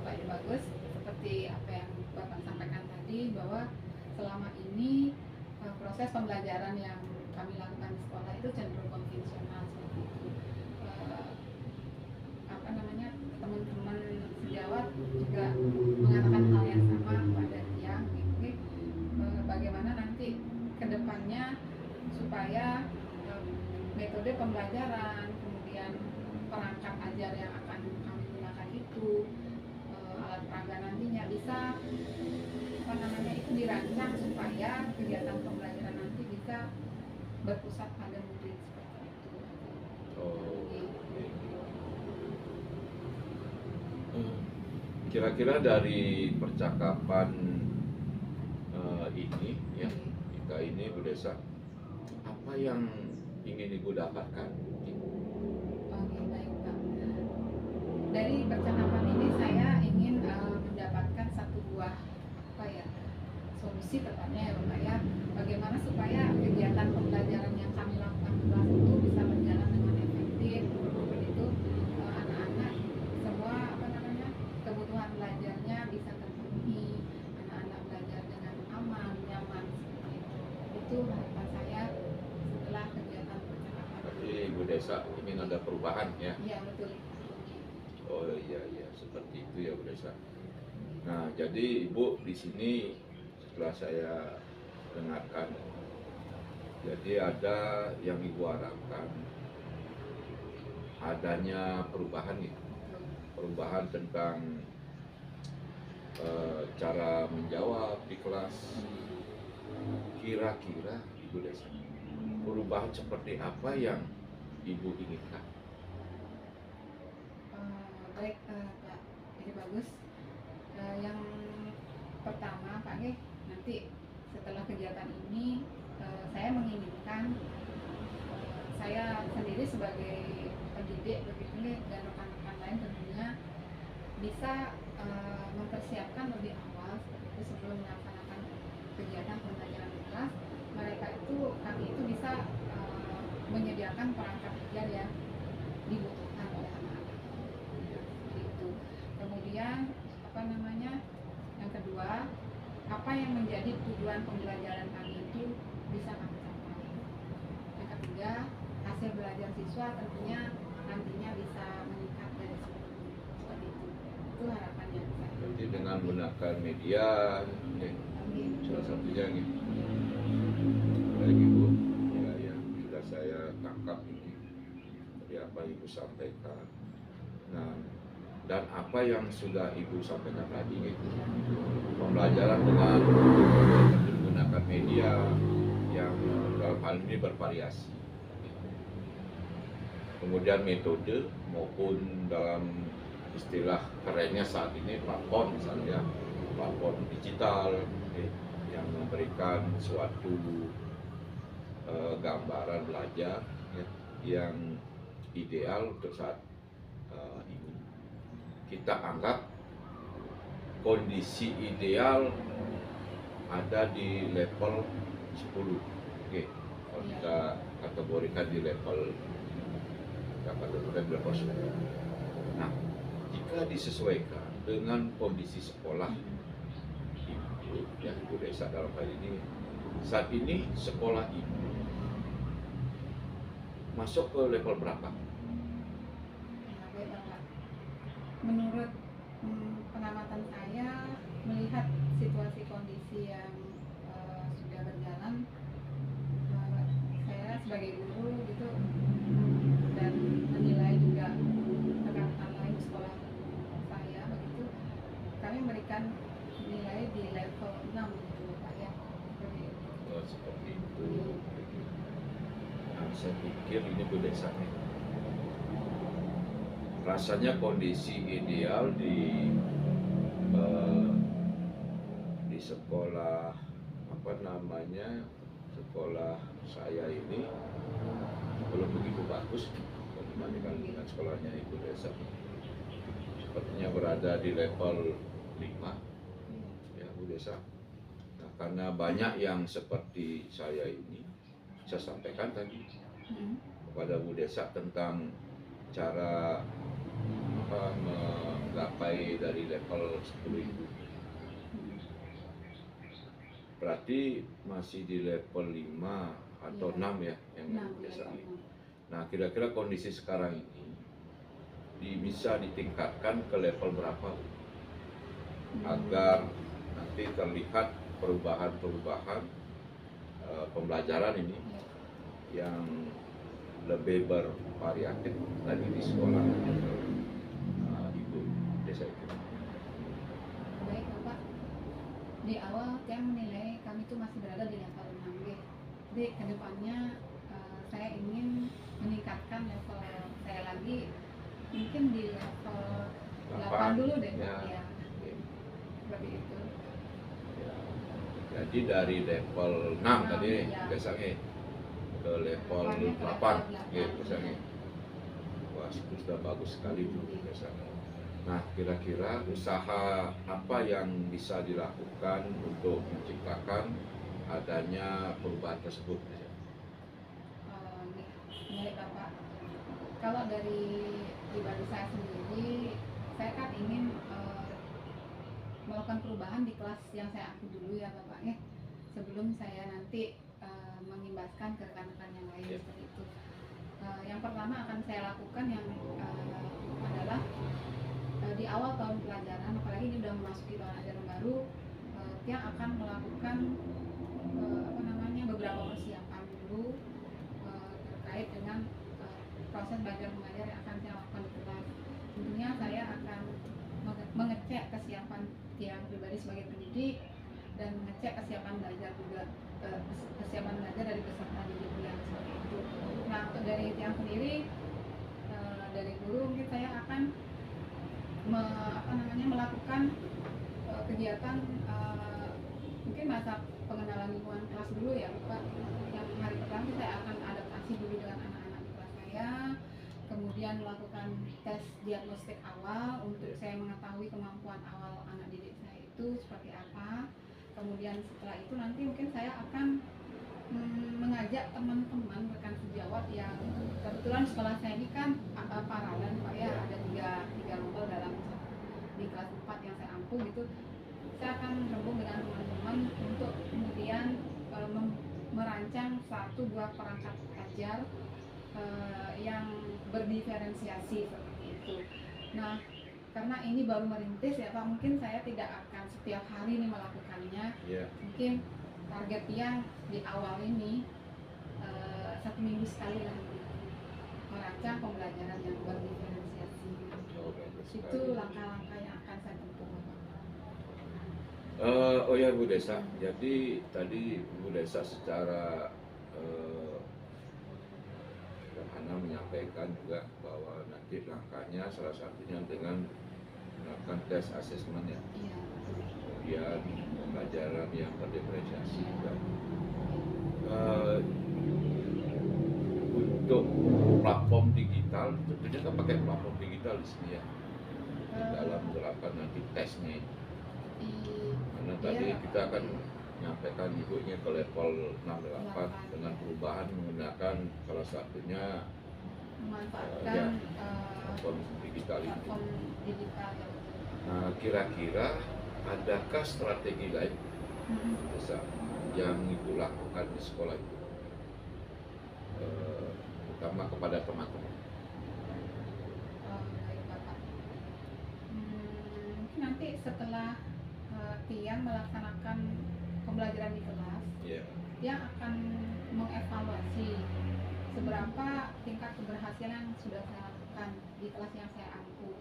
Pak Ide Bagus, seperti apa yang Bapak sampaikan tadi bahwa selama ini proses pembelajaran yang kami lakukan di sekolah itu cenderung konvensional seperti itu. Teman-teman sejawat juga mengatakan hal yang sama kepada Tiang. Bagaimana nanti kedepannya supaya metode pembelajaran, kemudian perangkat ajar yang akan kami gunakan itu, alat peraga nantinya bisa itu dirancang supaya kegiatan pembelajaran nanti bisa berpusat pada murid seperti itu. Kira-kira dari percakapan ini ya, kita ini Bu Desa, apa yang ingin Ibu dapatkan? Oke, baik Pak. Dari percakapan ini saya ingin mendapatkan satu buah solusi tepatnya ya Bapak ya. Bagaimana supaya kegiatan pembelajaran yang kami lakukan di kelas itu bisa berjalan dengan efektif, itu anak-anak semua kebutuhan belajarnya bisa terpenuhi, anak-anak belajar dengan aman, nyaman seperti itu. Itu harapan saya setelah kegiatan percakapan. Berarti Bu Desa ingin ada perubahan ya? Iya, betul. Oh iya, seperti itu ya Bu Desa. Nah, jadi Ibu di sini setelah saya dengarkan, jadi ada yang Ibu harapkan adanya perubahan nih, perubahan tentang cara menjawab di kelas. Kira-kira Ibu Desa, perubahan seperti apa yang Ibu inginkan? Baik Pak Ide Bagus. Yang pertama Pak nanti setelah kegiatan ini saya menginginkan saya sendiri sebagai adik begitu dan rekan-rekan lain tentunya bisa mempersiapkan lebih awal seperti itu sebelum melaksanakan kegiatan pembelajaran di kelas. Kami itu bisa menyediakan perangkat belajar yang dibutuhkan oleh anak-anak. Seperti itu. Kemudian yang kedua, apa yang menjadi tujuan pembelajaran kami itu bisa kami capai. Yang ketiga, hasil belajar siswa tentunya nantinya bisa meningkat dari sebelumnya. Seperti itu. Itu harapannya. Nanti dengan menggunakan media, salah satunya nih, baik Ibu, ya yang sudah saya tangkap ini dari apa Ibu sampaikan. Nah, dan apa yang sudah Ibu sampaikan tadi gitu, pembelajaran dengan menggunakan media yang dalam hal ini bervariasi. Kemudian metode maupun dalam istilah kerennya saat ini platform, misalnya platform digital yang memberikan suatu gambaran belajar yang ideal untuk saat ini. Kita anggap kondisi ideal ada di level 10. Oke, kalau kita kategorikan di level 10. Nah, jika disesuaikan dengan kondisi sekolah ibu, yang ibu desa dalam hal ini, saat ini sekolah ibu masuk ke level berapa? Menurut pengamatan saya, melihat situasi kondisi yang sudah berjalan, saya sebagai guru gitu dan menilai juga rekan-rekan lain sekolah saya begitu, kami memberikan nilai di level 6 gitu Pak ya. Seperti itu. Nah, saya pikir ini Bu Desa nih. Rasanya kondisi ideal di sekolah sekolah saya ini belum begitu bagus dibandingkan dengan sekolahnya Ibu Desa. Sepertinya berada di level 5 ya Bu Desa. Nah, karena banyak yang seperti saya ini, saya sampaikan tadi kepada Bu Desa tentang cara menggapai dari level 10 itu. Berarti masih di level 5 atau 6 ya yang biasa ini. Nah, kira-kira kondisi sekarang ini bisa ditingkatkan ke level berapa agar nanti terlihat perubahan-perubahan pembelajaran ini yang lebih bervariatif tadi di sekolah Ibu Desa itu. Baik Bapak, di awal saya menilai kami itu masih berada di level 6 Jadi kedepannya saya ingin meningkatkan level saya lagi, mungkin di level 8 dulu deh ya. Seperti itu. Ya. Jadi dari level 6 tadi ya. biasanya ke level 8 biasanya. Wah, itu sudah bagus sekali Bu biasanya. Nah, kira-kira usaha apa yang bisa dilakukan untuk menciptakan adanya perubahan tersebut? Baik Bapak, kalau dari pribadi saya sendiri, saya kan ingin melakukan perubahan di kelas yang saya aku dulu ya Bapak sebelum saya nanti mengimbaskan ke rekan-rekan yang lain seperti itu. Yang pertama akan saya lakukan yang adalah di awal tahun pelajaran, apalagi ini sudah memasuki tahun ajaran baru, yang akan melakukan beberapa persiapan dulu terkait dengan proses belajar mengajar yang akan saya lakukan di kelas. Tentunya saya akan mengecek kesiapan tiang pribadi sebagai pendidik dan mengecek kesiapan belajar juga, kesiapan belajar dari peserta didik yang seperti itu. Nah, untuk dari tiang sendiri, dari guru mungkin saya akan melakukan kegiatan mungkin masa pengenalan lingkungan kelas dulu ya Pak. Yang hari pertama saya akan adaptasi dulu dengan anak-anak di kelas saya, kemudian melakukan tes diagnostik awal untuk saya mengetahui kemampuan awal anak didik saya itu seperti apa. Kemudian setelah itu nanti mungkin saya akan mengajak teman-teman rekan sejawat yang kebetulan sekolah saya ini kan paralel Pak ya, ada tiga level dalam di kelas 4 yang saya ampuh gitu. Saya akan gabung dengan teman-teman untuk kemudian merancang 1-2 perangkat ajar yang berdiferensiasi seperti itu. Nah, karena ini baru merintis ya Pak, mungkin saya tidak akan setiap hari ini melakukannya. Mungkin targetnya di awal ini 1 minggu sekali lah merancang pembelajaran yang berdiferensiasi. Itu langkah-langkah yang akan saya tempuh. Oh ya Bu Desa, jadi tadi Bu Desa secara sederhana menyampaikan juga bahwa nanti langkahnya salah satunya dengan melakukan tes asesmen ya. Iya. Kemudian pembelajaran yang berdiferensiasi juga. Untuk platform digital, tentunya kita pakai platform digital di sini ya. Dalam menerapkan nanti tesnya. Karena tadi kita akan menyampaikan ibunya ke level 6-8 dengan perubahan menggunakan salah satunya memanfaatkan platform digital itu. platform digital. Nah, kira-kira adakah strategi lain yang Ibu lakukan di sekolah itu, terutama kepada teman-teman? Baik Bapak. Mungkin nanti setelah Tian melaksanakan pembelajaran di kelas, dia akan mengevaluasi seberapa tingkat keberhasilan yang sudah saya lakukan di kelas yang saya ampuh.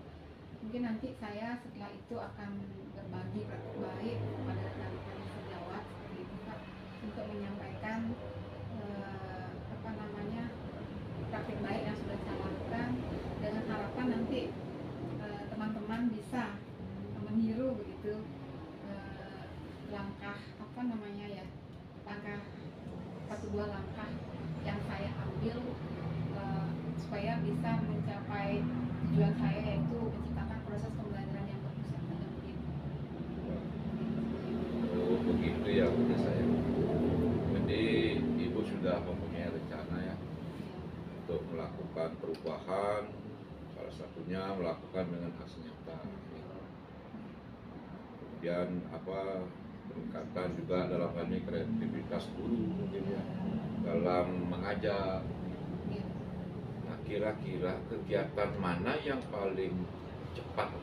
Mungkin nanti saya setelah itu akan berbagi praktik baik kepada rekan-rekan sejawat seperti itu Pak, untuk menyampaikan praktik baik yang sudah saya lakukan, dengan harapan nanti teman-teman bisa meniru begitu langkah langkah 1-2 langkah yang saya ambil supaya bisa mencapai tujuan saya, yaitu menciptakan proses pembelajaran yang berpusat pada murid. Oh begitu ya Bu Desa ya. Jadi Ibu sudah mempunyai rencana ya untuk melakukan perubahan, salah satunya melakukan dengan aksi nyata. Kemudian peningkatan juga dalam hal ini kreativitas guru mungkin ya dalam mengajar. Nah, kira-kira kegiatan mana yang paling cepat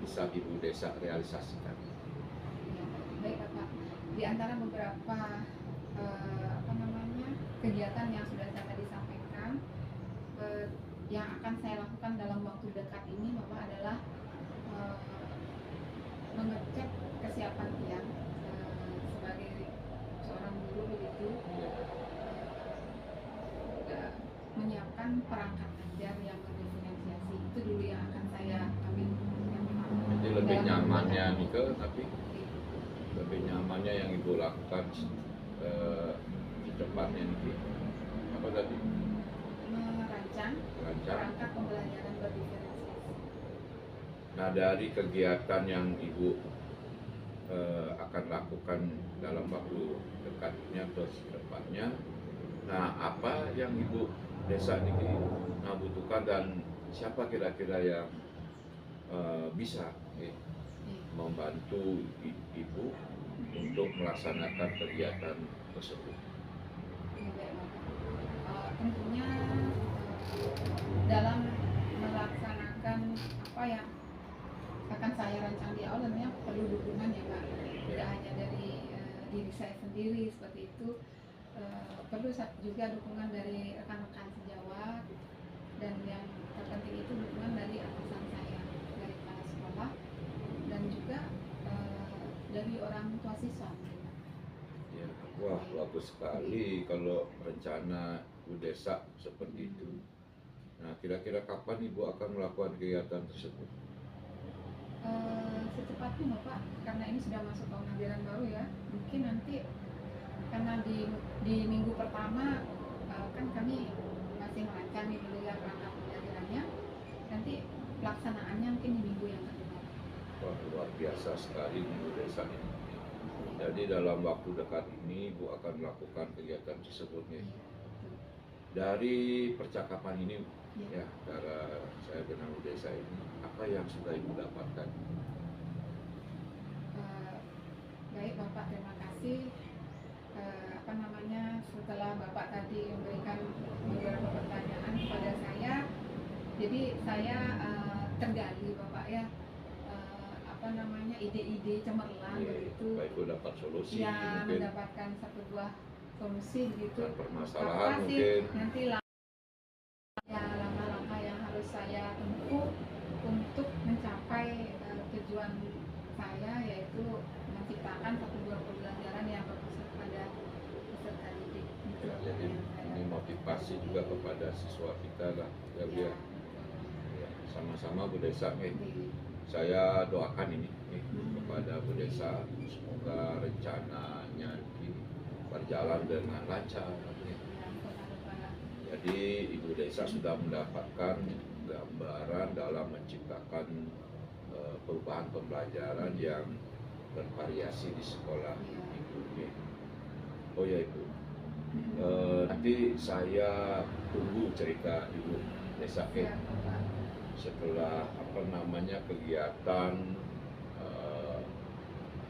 bisa Ibu Desa realisasikan? Baik Bapak, di antara beberapa kegiatan yang sudah saya tadi sampaikan, yang akan saya lakukan dalam waktu dekat ini Bapak adalah mengecek kesiapan Tian sebagai seorang guru begitu, menyiapkan perangkat ajar yang berdiferensiasi. Itu dulu yang akan saya ambil. Jadi lebih nyamannya Nike, tapi lebih nyamannya yang Ibu lakukan cepatnya Nike. Apa tadi? Merancang perangkat pembelajaran berdiferensiasi. Nah, dari kegiatan yang Ibu akan lakukan dalam waktu dekatnya atau secepatnya, nah apa yang Ibu Desa ini butuhkan dan siapa kira-kira yang bisa membantu Ibu untuk melaksanakan kegiatan tersebut? Tentunya dalam melaksanakan apa yang akan saya rancang di awal, tentunya perlu dukungan ya Pak, tidak hanya dari diri saya sendiri seperti itu, perlu juga dukungan dari rekan-rekan sejawat, dan yang terpenting itu dukungan dari atasan saya, dari kepala sekolah, dan juga dari orang tua siswa. Ya, wah bagus sekali kalau rencana Bu Desa seperti itu. Nah, kira-kira kapan Ibu akan melakukan kegiatan tersebut? Secepatnya Bapak, karena ini sudah masuk tahun ajaran baru ya, mungkin nanti karena di minggu pertama kan kami masih merancang dulu ya perangkat pembelajarannya, nanti pelaksanaannya mungkin di minggu yang kedua. Wah, luar biasa sekali Bu Desa ini. Jadi dalam waktu dekat ini Ibu akan melakukan kegiatan tersebut nih. Iya, betul. Dari percakapan ini Iya. ya, antara saya dengan Bu Desa ini, apa yang sudah Ibu dapatkan? Baik Bapak, terima kasih. Setelah Bapak tadi memberikan beberapa pertanyaan kepada saya, jadi saya tergali Bapak ya, ide-ide cemerlang begitu. Baik, Ibu dapat solusi Ya, mungkin mendapatkan satu buah solusi begitu. dan permasalahan Apa sih mungkin. nanti langkah-langkah yang harus saya tempuh untuk mencapai tujuan saya, yaitu menciptakan satu buah pembelajaran yang berpusat pada peserta didik. Ya, jadi ini motivasi juga kepada siswa kita lah ya, Bu ya. Ya, sama-sama Bu Desa nih. Saya doakan ini kepada Bu Desa, semoga rencananya ini berjalan dengan lancar. Jadi Ibu Desa sudah mendapatkan gambaran dalam menciptakan perubahan pembelajaran yang bervariasi di sekolah Ibu. Oh ya Ibu, nanti saya tunggu cerita Ibu Desa setelah kegiatan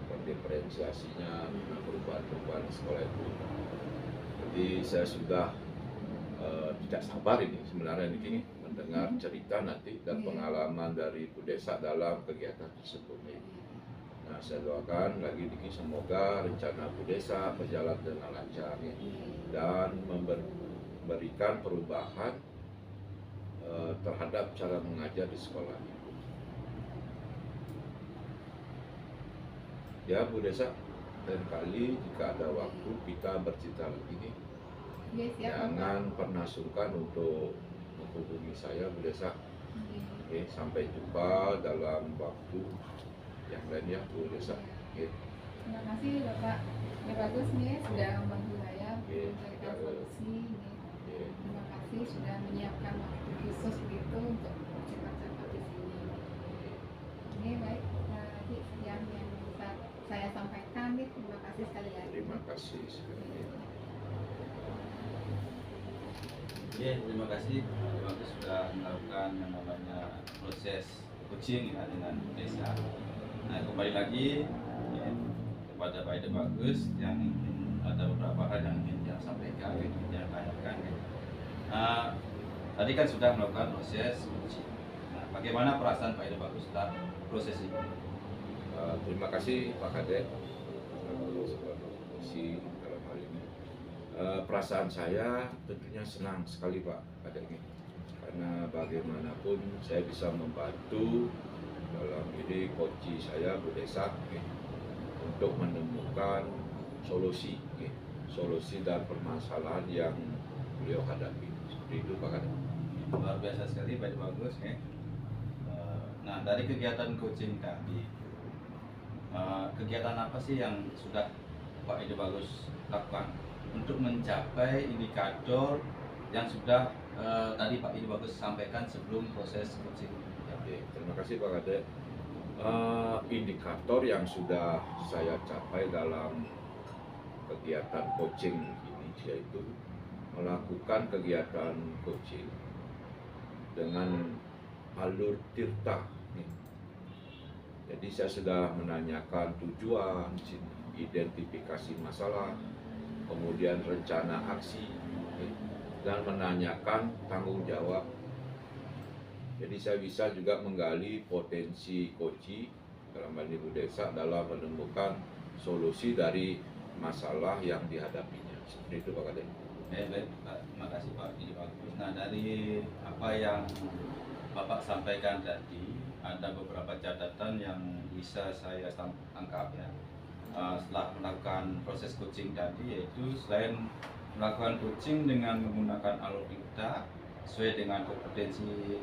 pendiferensiasinya, perubahan-perubahan sekolah itu. Jadi saya sudah tidak sabar ini sebenarnya ini mendengar cerita nanti dan pengalaman dari Bu Desa dalam kegiatan tersebut. Nah, saya doakan lagi Diki, semoga rencana Bu Desa berjalan dengan lancar dan memberikan perubahan terhadap cara mengajar di sekolah. Ya Bu Desa, lain kali jika ada waktu kita bercerita lagi nih. Jangan pernah sungkan untuk menghubungi saya Bu Desa. Oke, sampai jumpa dalam waktu yang lain ya Bu Desa. Oke. Terima kasih Bapak. Ya bagus nih sudah membantu saya mencarikan solusi. Terima kasih sudah menyiapkan waktu khusus begitu untuk bercakap-cakap di sini. Ini baik, sekian yang bisa saya sampaikan nih. Terima kasih sekali lagi. Terima kasih sekali. Ya, terima kasih. Terima kasih sudah melakukan yang namanya proses coaching ya dengan desa. Nah, kembali lagi ya, kepada Pak Ide Bagus yang ingin ada beberapa hal yang ingin dia sampaikan, ingin dia tanyakan. Nah, tadi kan sudah melakukan proses coaching. Nah, bagaimana perasaan Pak Ide Bagus setelah proses ini? Terima kasih Pak Kadek dalam hal ini. Perasaan saya tentunya senang sekali Pak Kadek ini, karena bagaimanapun saya bisa membantu dalam ini coach saya Bu Desa untuk menemukan solusi dan permasalahan yang beliau hadapi. Seperti itu Pak Kadek. Luar biasa sekali Pak Ide Bagus ya. Nah, dari kegiatan coaching tadi, kegiatan apa sih yang sudah Pak Ide Bagus lakukan untuk mencapai indikator yang sudah tadi Pak Ide Bagus sampaikan sebelum proses coaching? Oke, terima kasih Pak Kadek. Indikator yang sudah saya capai dalam kegiatan coaching ini yaitu melakukan kegiatan coaching dengan alur tirta. Jadi saya sudah menanyakan tujuan, identifikasi masalah, kemudian rencana aksi, dan menanyakan tanggung jawab. Jadi saya bisa juga menggali potensi coach dalam hal ini Bu Desa dalam menemukan solusi dari masalah yang dihadapinya. Seperti itu Pak Kadek. Baik, Pak. Terima kasih Pak Ide Bagus. Nah, dari apa yang Bapak sampaikan tadi, ada beberapa catatan yang bisa saya tangkap ya. Setelah melakukan proses coaching tadi, yaitu selain melakukan coaching dengan menggunakan alur dikta sesuai dengan kompetensi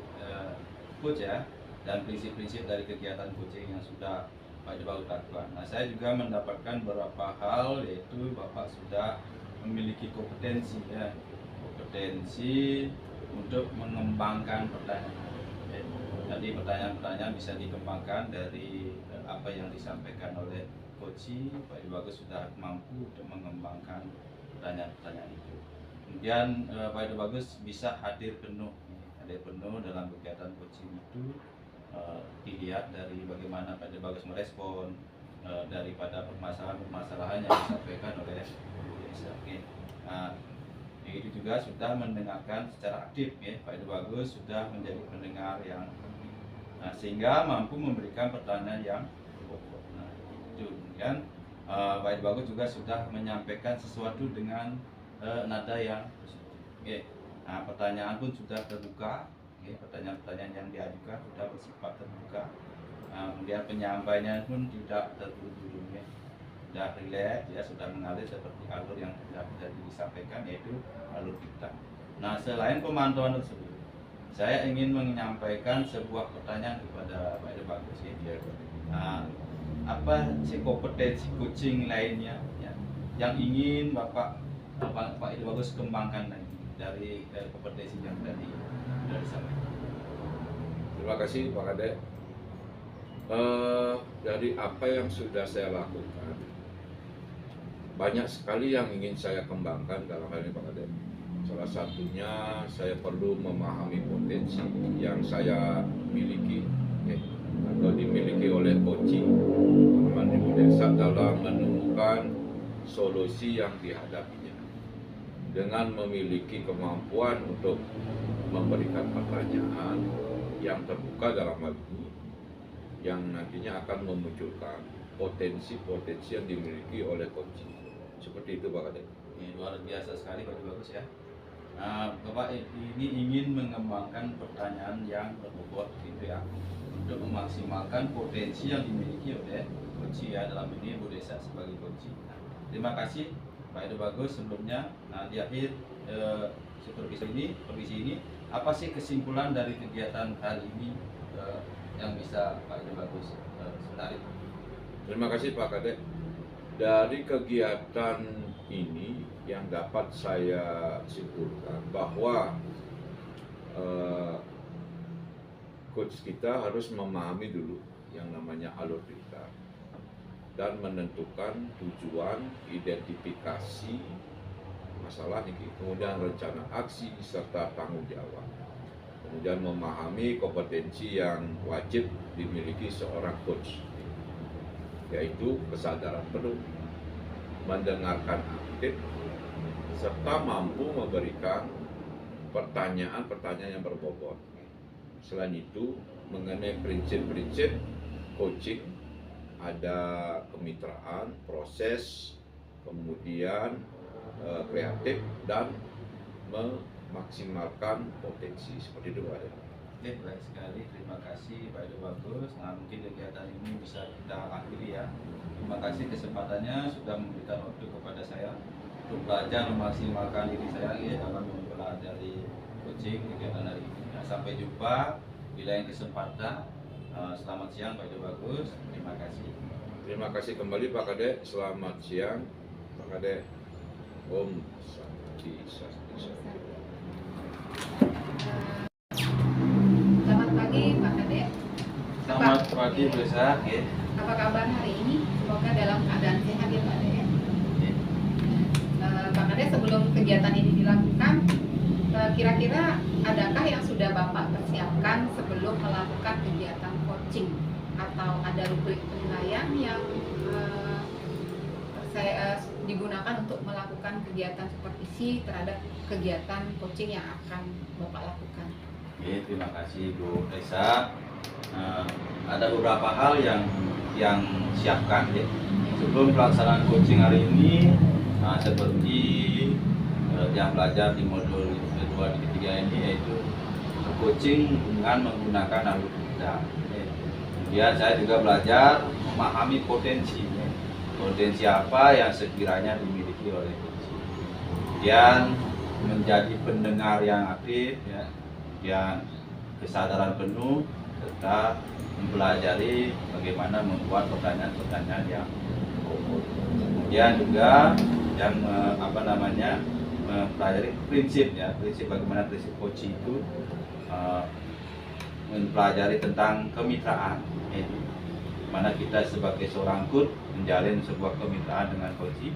coach ya, dan prinsip-prinsip dari kegiatan coaching yang sudah Pak Ide Bagus lakukan. Nah, saya juga mendapatkan beberapa hal, yaitu Bapak sudah memiliki kompetensi ya, kompetensi untuk mengembangkan pertanyaan. Jadi pertanyaan-pertanyaan bisa dikembangkan dari apa yang disampaikan oleh Coach. Pak Edo Bagus sudah mampu untuk mengembangkan pertanyaan-pertanyaan itu. Kemudian Pak Edo Bagus bisa hadir penuh dalam kegiatan coaching itu. Dilihat dari bagaimana Pak Edo Bagus merespon daripada permasalahan-permasalahan yang disampaikan oleh Bu Esa. Nah, itu juga sudah mendengarkan secara aktif, ya. Pak Edo Bagus sudah menjadi pendengar yang sehingga mampu memberikan pertanyaan yang pokok. Nah, itu kan Pak Edo Bagus juga sudah menyampaikan sesuatu dengan nada yang positif. Okay. Nah, pertanyaan pun sudah terbuka. Pertanyaan-pertanyaan yang diajukan sudah bersifat terbuka. Kemudian penyampaiannya pun tidak terburu-buru, ya. Sudah rileks, ya, sudah mengalir seperti alur yang sudah disampaikan, yaitu alur kita. Nah, selain pemantauan tersebut, saya ingin menyampaikan sebuah pertanyaan kepada Pak Edo Bagus, ya. Nah, apa sih kompetensi coaching lainnya, ya, yang ingin Pak Edo Bagus kembangkan lagi dari kompetensi yang tadi sudah disampaikan? Terima kasih Pak Kadek. Dari apa yang sudah saya lakukan, banyak sekali yang ingin saya kembangkan dalam hal ini Pak Kadek. Salah satunya saya perlu memahami potensi yang saya miliki, atau dimiliki oleh coaching teman-teman di desa dalam menemukan solusi yang dihadapinya, dengan memiliki kemampuan untuk memberikan pertanyaan yang terbuka dalam hal ini, yang nantinya akan memunculkan potensi-potensi yang dimiliki oleh coaching. Seperti itu Pak Kadek. Ini luar biasa sekali Pak Edo Bagus, ya. Nah, Bapak ini ingin mengembangkan pertanyaan yang berbobot, gitu, ya, untuk memaksimalkan potensi yang dimiliki oleh coach, ya, dalam ini Bu Desa sebagai coach. Nah, terima kasih Pak Edo Bagus sebelumnya. Nah, di akhir supervisi ini, apa sih kesimpulan dari kegiatan hari ini yang bisa Pak Edo Bagus tarik? Terima kasih Pak Kadek. Dari kegiatan ini yang dapat saya simpulkan bahwa coach kita harus memahami dulu yang namanya alur kita dan menentukan tujuan, identifikasi masalah ini, kemudian rencana aksi serta tanggung jawab. Kemudian memahami kompetensi yang wajib dimiliki seorang coach, yaitu kesadaran penuh, mendengarkan aktif, serta mampu memberikan pertanyaan-pertanyaan yang berbobot. Selain itu, mengenai prinsip-prinsip coaching, ada kemitraan, proses, kemudian kreatif, dan memaksimalkan potensi. Seperti itu Pak. Oke, baik sekali. Terima kasih Pak Edo Bagus. Nah, mungkin kegiatan ini bisa kita akhiri, ya. Terima kasih kesempatannya sudah memberikan waktu kepada saya untuk belajar memaksimalkan diri saya, ya, dalam mempelajari coaching kegiatan hari ini. Nah, sampai jumpa di lain kesempatan. Selamat siang Pak Edo Bagus. Terima kasih. Terima kasih kembali Pak Kadek. Selamat siang Pak Kadek. Om Santi Sasti. Selamat pagi Pak Kadek. Selamat pagi Bu Desa. Apa kabar hari ini? Semoga dalam keadaan sehat, ya Pak Kadek. Pak Kadek, sebelum kegiatan ini dilakukan, kira-kira adakah yang sudah Bapak persiapkan sebelum melakukan kegiatan coaching, atau ada rubrik penilaian yang saya digunakan untuk melakukan kegiatan supervisi terhadap kegiatan coaching yang akan Bapak lakukan? Oke, terima kasih Bu Desa. Ada beberapa hal yang siapkan, ya, sebelum pelaksanaan coaching hari ini, seperti yang belajar di modul kedua di ketiga ini, yaitu coaching dengan menggunakan alur kita. Kemudian saya juga belajar memahami potensi apa yang sekiranya dimiliki oleh coach. Kemudian menjadi pendengar yang aktif, ya, yang kesadaran penuh, serta mempelajari bagaimana membuat pertanyaan-pertanyaan yang pokok. Kemudian juga yang mempelajari prinsip, ya, prinsip bagaimana prinsip coaching itu mempelajari tentang kemitraan, mana kita sebagai seorang coach menjalin sebuah kemitraan dengan coach,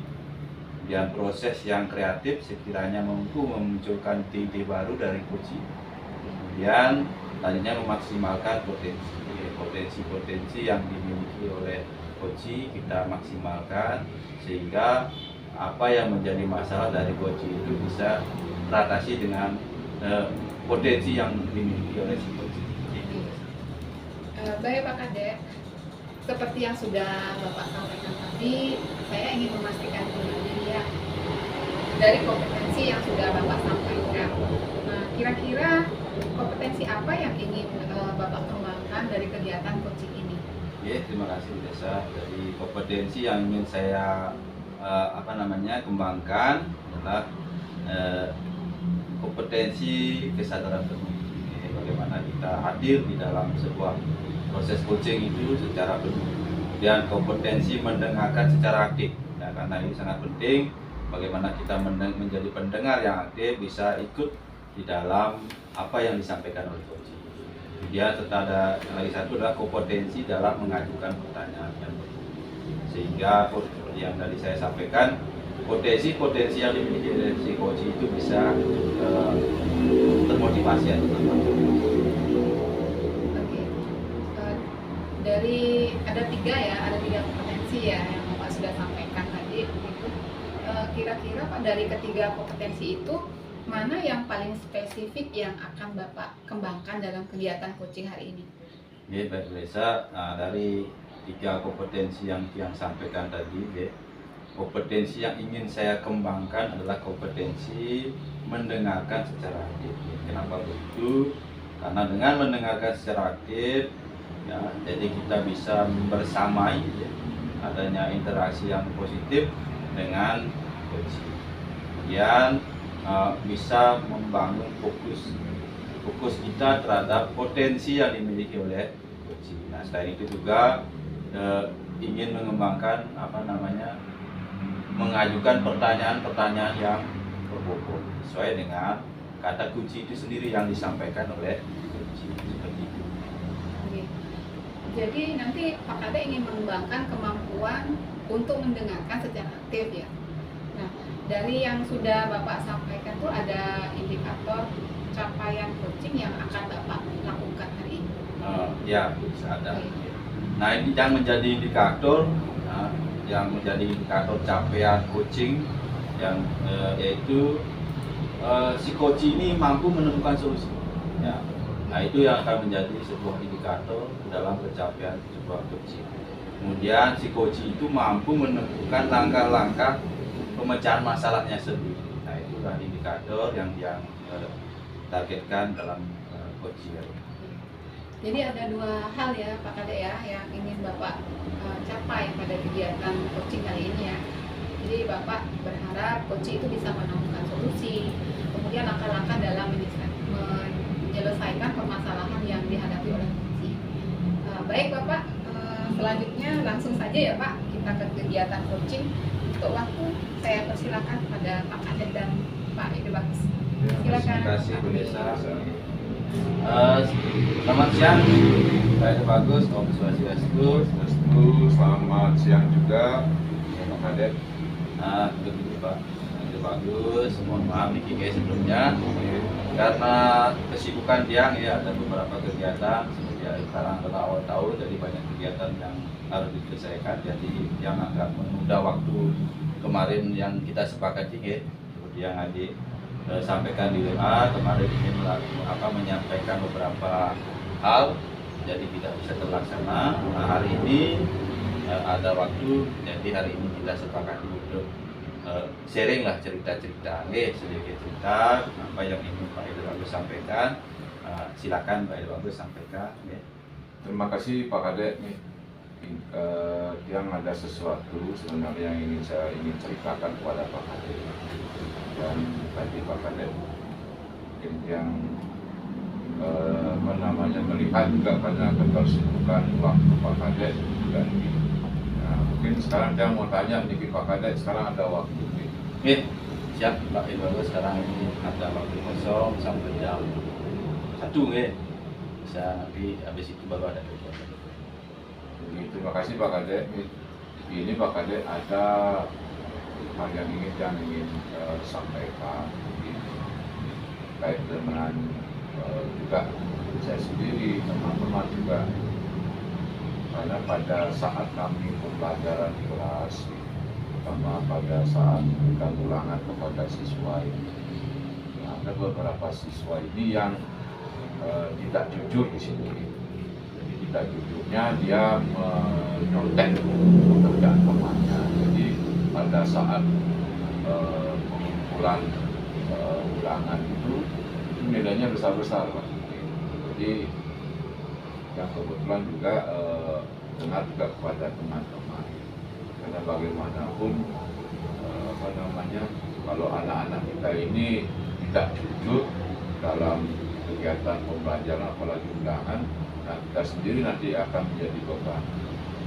dan proses yang kreatif sekiranya mampu memunculkan ide baru dari coach, kemudian tadinya memaksimalkan potensi yang dimiliki oleh coach kita maksimalkan, sehingga apa yang menjadi masalah dari coach itu bisa teratasi dengan potensi yang dimiliki oleh si coach. Baik Pak Kadek, seperti yang sudah Bapak sampaikan tadi, saya ingin memastikan kembali ya dari kompetensi yang sudah Bapak sampaikan. Nah, kira-kira kompetensi apa yang ingin Bapak kembangkan dari kegiatan coaching ini? Ya, terima kasih Bu Desa. Jadi kompetensi yang ingin saya kembangkan adalah kompetensi kesadaran penuh. Bagaimana kita hadir di dalam sebuah proses coaching itu secara penuh, dan kompetensi mendengarkan secara aktif. Nah, karena ini sangat penting, bagaimana kita menjadi pendengar yang aktif, bisa ikut di dalam apa yang disampaikan oleh coach. Kemudian serta ada lagi satu adalah kompetensi dalam mengajukan pertanyaan yang betul. Sehingga seperti yang tadi saya sampaikan, potensi yang dimiliki oleh si coach itu bisa termotivasi atau dari ada tiga kompetensi ya yang Bapak sudah sampaikan tadi gitu. Kira-kira Pak, dari ketiga kompetensi itu mana yang paling spesifik yang akan Bapak kembangkan dalam kegiatan coaching hari ini? Ya, baik Lesa. Nah, dari tiga kompetensi yang sampaikan tadi, kompetensi yang ingin saya kembangkan adalah kompetensi mendengarkan secara aktif. Kenapa begitu? Karena dengan mendengarkan secara aktif, ya, jadi kita bisa bersamai adanya interaksi yang positif dengan coach. Kemudian bisa membangun fokus kita terhadap potensi yang dimiliki oleh coach. Nah, selain itu juga ingin mengembangkan mengajukan pertanyaan-pertanyaan yang berbobot sesuai dengan kata kunci itu sendiri yang disampaikan oleh coach. Seperti itu. Jadi nanti Pak Kadek ingin mengembangkan kemampuan untuk mendengarkan secara aktif ya. Nah, dari yang sudah Bapak sampaikan tuh ada indikator capaian coaching yang akan Bapak lakukan hari ini. Ya, bisa ada. Nah, ini yang menjadi indikator, capaian coaching yang yaitu si coach ini mampu menemukan solusi. Ya. Nah, itu yang akan menjadi sebuah indikator dalam pencapaian sebuah coaching. Kemudian si coach itu mampu menemukan langkah-langkah pemecahan masalahnya sendiri. Nah, itu adalah indikator yang targetkan dalam coaching. Jadi ada dua hal ya Pak Kadek ya yang ingin Bapak capai pada kegiatan coaching kali ini ya. Jadi Bapak berharap coach itu bisa menemukan solusi, kemudian langkah-langkah dalam menyelesaikan permasalahan yang dihadapi oleh coach. Baik Bapak, selanjutnya langsung saja ya Pak kita ke kegiatan coaching. Untuk waktu saya persilakan pada Pak Kadek dan Pak Ide Bagus. Silakan. Terima kasih Bu Desa. Selamat siang, Pak Ide Bagus, Om Swastiastu. Selamat siang juga Pak Kadek. Begitu Pak Ide Bagus, mohon maaf nih sebelumnya karena kesibukan tiang ya, ada beberapa kegiatan seperti sekarang adalah awal tahun, jadi banyak kegiatan yang harus diselesaikan, jadi yang agak menunda waktu kemarin yang kita sepakati ya, seperti yang Adi sampaikan di WA kemarin ingin menyampaikan beberapa hal, jadi tidak bisa terlaksana. Nah, hari ini ada waktu, jadi hari ini kita sepakati untuk sharing lah cerita-cerita, sedikit cerita apa yang ingin Pak Ide Bagus sampaikan. Silakan Pak Ide Bagus sampaikan. Terima kasih Pak Kadek. Yang ada sesuatu sebenarnya yang saya ingin ceritakan kepada Pak Kadek. Dan tadi Pak Kadek mungkin yang melihat juga karena ketersibukan waktu Pak Kadek dan mungkin sekarang saya mau tanya nih Pak Kadek, sekarang ada waktu Siap Pak Ide Bagus, sekarang ini ada waktu kosong sampai jam 1 bisa nanti habis itu baru ada kegiatan. Jadi, terima kasih Pak Kadek. Ini Pak Kadek ada hal yang ingin sampaikan terkait dengan juga saya sendiri, teman-teman juga, karena pada saat kami pembelajaran di kelas, terutama pada saat kita ulangan kepada siswa ini, ada beberapa siswa ini yang tidak jujur di sini. Jadi tidak jujurnya dia menyontek pekerjaan temannya. Jadi pada saat pengumpulan ulangan itu nilainya besar-besar, Pak. Jadi yang kebetulan juga dengar juga kepada teman-teman, karena bagaimanapun kalau anak-anak kita ini tidak jujur dalam kegiatan pembelajaran apalagi undangan, nah kita sendiri nanti akan menjadi beban.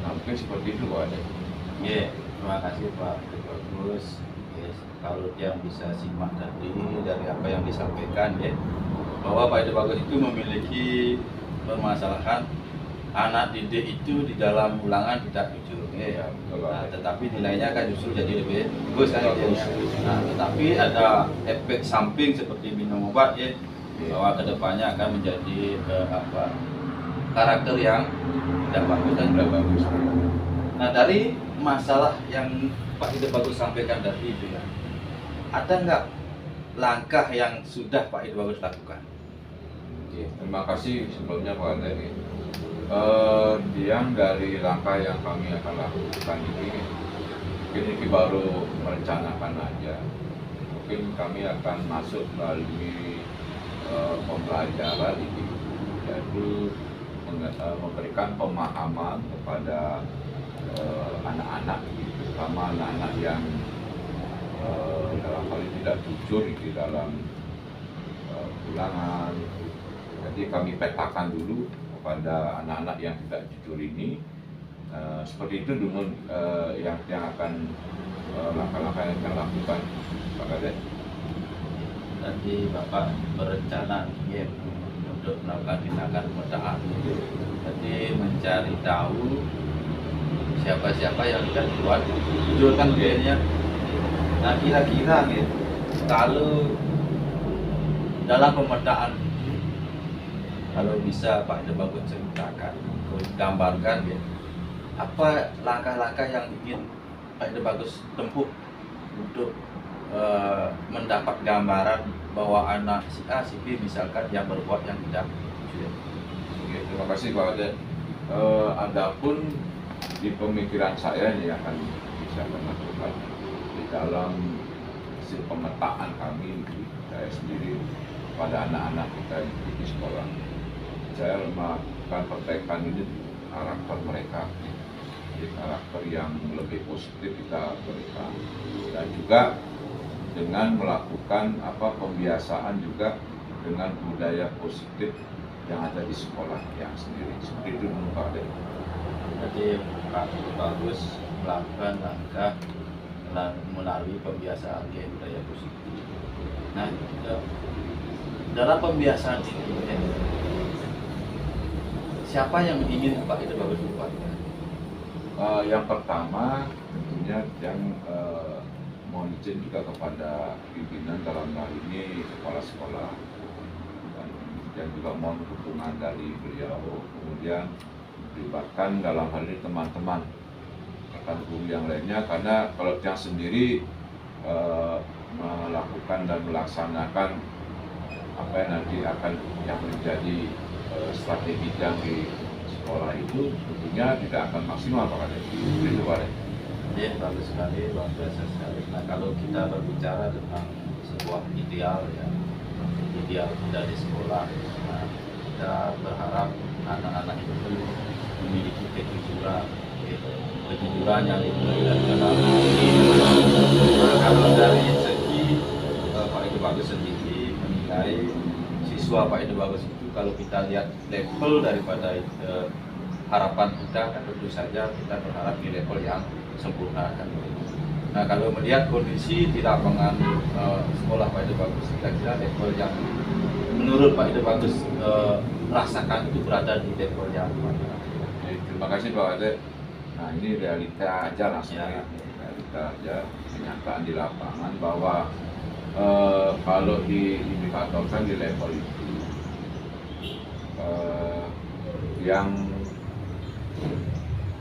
Nah mungkin seperti itu Pak Ade. Iya, terima kasih Pak Bagus. Yes, kalau yang bisa simak tadi dari apa yang disampaikan ya, bahwa Pak Ade Bagus itu memiliki permasalahan anak didik itu di dalam ulangan tidak jujur ya. Nah, tetapi nilainya kan justru jadi lebih bagus kan ya. Nah, tetapi ada efek samping seperti minum obat ya, bahwa kedepannya akan menjadi karakter yang tidak bagus dan tidak bagus. Nah, dari masalah yang Pak Ide Bagus sampaikan tadi itu ya, ada nggak langkah yang sudah Pak Ide Bagus lakukan? Terima kasih sebelumnya Pak Ade. Yang dari langkah yang kami akan lakukan ini baru merencanakan aja. Mungkin kami akan masuk melalui pembelajaran ini, yaitu memberikan pemahaman kepada anak-anak, terutama anak-anak yang dalam hal ini tidak jujur di dalam ulangan. Jadi kami petakan dulu kepada anak-anak yang tidak jujur ini, seperti itu dulu yang akan langkah-langkah yang akan lakukan Pak Kadek. Nanti Bapak berencana ya, untuk melakukan tindakan pemetaan, jadi mencari tahu siapa-siapa yang tidak buat jujur kan kayaknya. Nah kira-kira gitu, kalau dalam pemetaan kalau bisa Pak Ide Bagus ceritakan, gambarkan ya, apa langkah-langkah yang ingin Pak Ide Bagus tempuh untuk mendapat gambaran bahwa anak si A, si B misalkan yang berbuat yang tidak jujur. Oke, terima kasih Pak Ade. Adapun di pemikiran saya ini akan bisa lakukan di dalam hasil pemetaan kami, saya sendiri pada anak-anak kita di sekolah. Saya melakukan perbaikan ini karakter mereka, jadi karakter yang lebih positif kita berikan, dan juga dengan melakukan pembiasaan juga dengan budaya positif yang ada di sekolah yang sendiri. Seperti itu Pak Ade. Jadi Pak Ide Bagus melakukan langkah melalui pembiasaan budaya positif. Nah, dalam pembiasaan ini siapa yang ingin Pak Ide Bagus buatkan? Yang pertama tentunya yang mohon izin juga kepada pimpinan dalam hal ini kepala sekolah, dan juga mohon dukungan dari beliau, kemudian melibatkan dalam hal ini teman-teman rekan guru yang lainnya, karena kalau yang sendiri melakukan dan melaksanakan apa yang nanti akan yang menjadi strategi yang di sekolah itu tentunya tidak akan maksimal Pak Ade. Itu Pak Ade. Ya, bagus sekali, luar biasa sekali. Nah, kalau kita berbicara tentang sebuah ideal ya, ideal dari sekolah, nah, kita berharap anak-anak itu memiliki kejujuran, kejujuran yang diperlihatkan dalam ini. Nah, kalau dari segi Pak Ide Bagus sendiri menilai siswa Pak Ide Bagus itu, kalau kita lihat level daripada harapan kita, kan tentu saja kita berharap di level yang sempurna kan. Nah, kalau melihat kondisi di lapangan sekolah Pak Ide Bagus, kira-kira level yang menurut Pak Ide Bagus merasakan itu berada di level yang mana? Terima kasih Pak Ade. Nah ini realita aja langsung Ya. realita aja, kenyataan di lapangan bahwa kalau diindikatorkan di level itu yang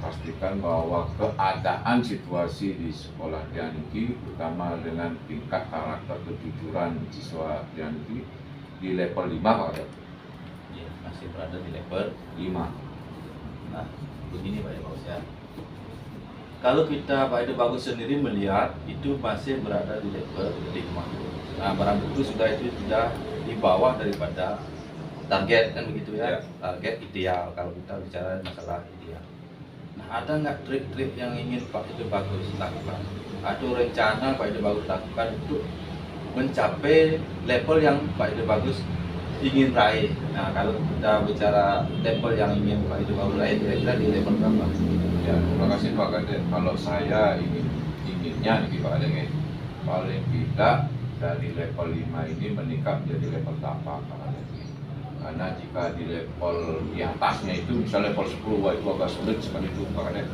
pastikan bahwa keadaan situasi di sekolah Tianqi, terutama dengan tingkat karakter kejujuran siswa Tianqi di level 5 Pak Ade. Ya, masih berada di level 5. Nah, begini Pak Ide Bagus ya. Kalau kita Pak Ide Bagus sendiri melihat itu masih berada di level 5. Nah, barang tentu itu sudah di bawah daripada target kan begitu ya. Ya. Target ideal kalau kita bicara masalah ideal. Nah, ada nggak trik-trik yang ingin Pak Ide Bagus lakukan? Atau rencana Pak Ide Bagus lakukan untuk mencapai level yang Pak Ide Bagus ingin raih? Nah, kalau kita bicara level yang ingin Pak Ide Bagus raih, kira-kira di level berapa? Ya, terima kasih Pak Kade. Kalau saya inginnya nih Pak Kade, paling tidak dari level 5 ini meningkat menjadi level 8 Pak Kade. Karena jika di level di atasnya itu misalnya level 10, wah itu agak sulit sekali itu Pak Kade.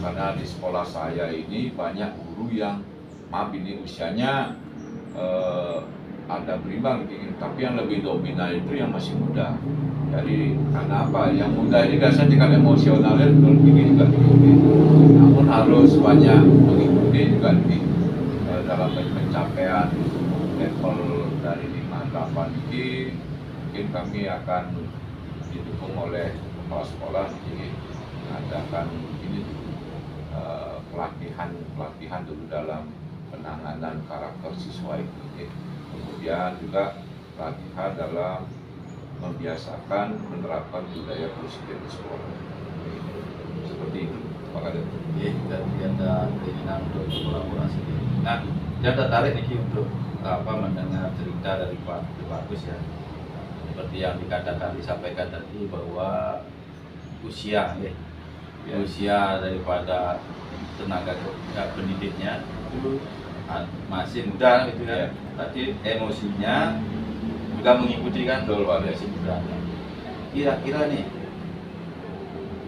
Karena di sekolah saya ini banyak guru yang maaf ini usianya ada berimbang, tapi yang lebih dominan itu yang masih muda. Jadi karena apa? Yang muda ini biasanya tingkat emosionalnya belum tinggi juga tinggi. Namun harus banyak mengikuti juga dalam pencapaian level dari 5-8 ini. Mungkin kami akan didukung oleh kepala sekolah, jadi mengadakan ini pelatihan dulu dalam penanganan karakter siswa itu. Kemudian juga pelatihan dalam membiasakan menerapkan budaya positif di sekolah. Seperti itu, Pak Kade. Dan ada keinginan untuk kolaborasi. Nah, saya tertarik nih untuk mendengar cerita dari Pak Ide Bagus ya. Seperti yang disampaikan tadi bahwa usia usia daripada tenaga pendidiknya itu masih muda gitu ya. Tapi emosinya juga mengikuti kan, Betul, Pak. masih muda. Kira-kira nih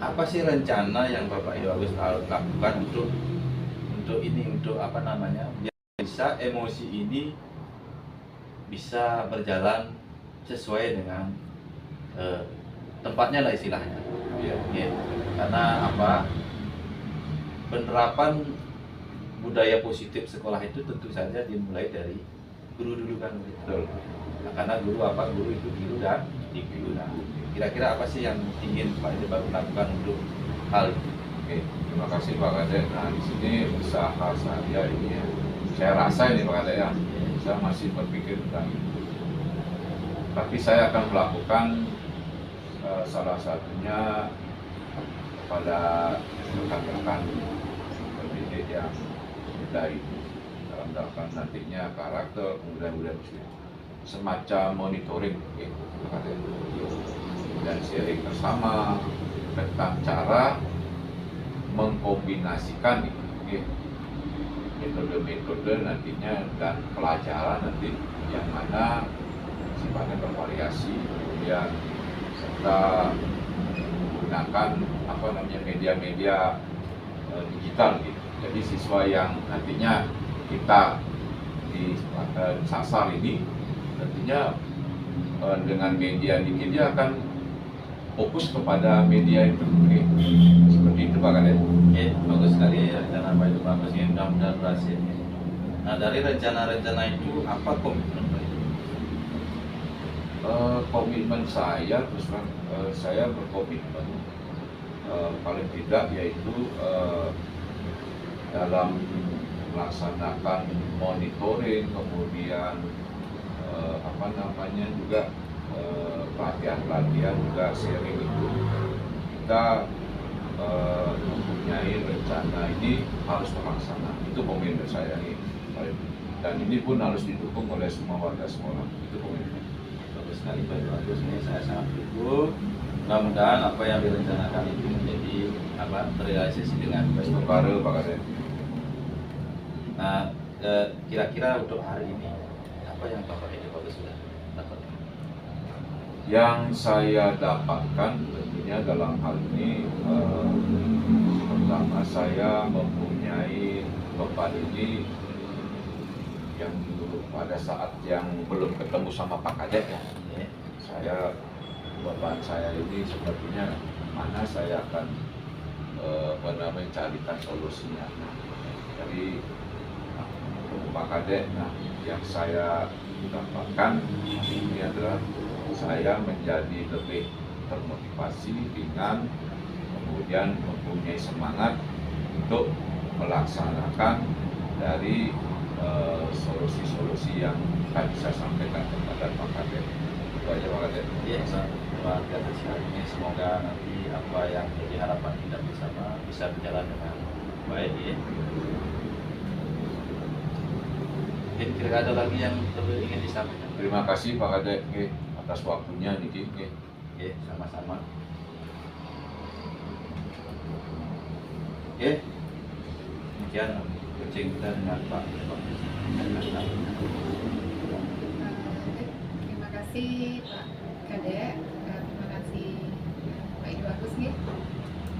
apa sih rencana yang Bapak Ide Bagus lakukan untuk biar bisa emosi ini bisa berjalan sesuai dengan tempatnya lah istilahnya. Ya. Karena penerapan budaya positif sekolah itu tentu saja dimulai dari guru dulu kan begitu. Betul. Nah, karena guru itu guru dan guru. Nah, kira-kira apa sih yang ingin Pak Ide Bagus lakukan untuk hal itu? Oke, terima kasih Pak Kade. Nah di sini usaha saya ini ya, saya rasa ini Pak Kade ya, saya masih berpikir tentang itu. Tapi saya akan melakukan salah satunya kepada rekan-rekan pendidik yang muda itu dalam melakukan nantinya karakter kemudian semacam monitoring gitu, dan sharing bersama tentang cara mengkombinasikan metode-metode nantinya dan pelajaran nanti yang mana sifatnya bervariasi, kemudian serta menggunakan media-media digital gitu. Jadi siswa yang nantinya kita disasar ini nantinya dengan media dikit dia akan fokus kepada media itu. Seperti itu Pak Kade. Bagus sekali ya rencana Pak Ide Bagus ya, mudah-mudahan berhasil. Nah, dari rencana-rencana itu apa komitmen Pak Ide? Komitmen saya terus terang saya berkomitmen paling tidak yaitu dalam melaksanakan monitoring, kemudian juga pelatihan juga sharing itu kita mempunyai rencana ini harus terlaksana. Itu komitmen saya ini, dan ini pun harus didukung oleh semua warga sekolah. Itu komitmen. Bagus sekali Pak Ide Bagus, ini saya sangat dukung. Mudah-mudahan apa yang direncanakan itu menjadi terrealisasi dengan baik. Baru Pak Kade. Nah, kira-kira untuk hari ini apa yang Bapak Ide Bagus sudah lakukan? Yang saya dapatkan tentunya dalam hal ini, pertama saya mempunyai beban ini yang dulu pada saat yang belum ketemu sama Pak Kadek ya. Saya beban saya ini sepertinya mana saya akan mencarikan solusinya. Jadi Pak Kadek, yang saya dapatkan ini adalah saya menjadi lebih termotivasi, ringan, kemudian mempunyai semangat untuk melaksanakan dari solusi-solusi yang tadi saya sampaikan kepada Pak Kadek. Itu aja Pak Kadek. Ya, luar biasa sekali. Semoga nanti apa yang menjadi harapan kita bersama bisa berjalan dengan baik ya. Kira-kira ada lagi yang ingin disampaikan? Terima kasih Pak Kadek atas waktunya niki. Oke, sama-sama. Oke, demikian coaching kita dengan Pak. Terima kasih Pak Kadek, terima kasih Pak Ido Agus nih.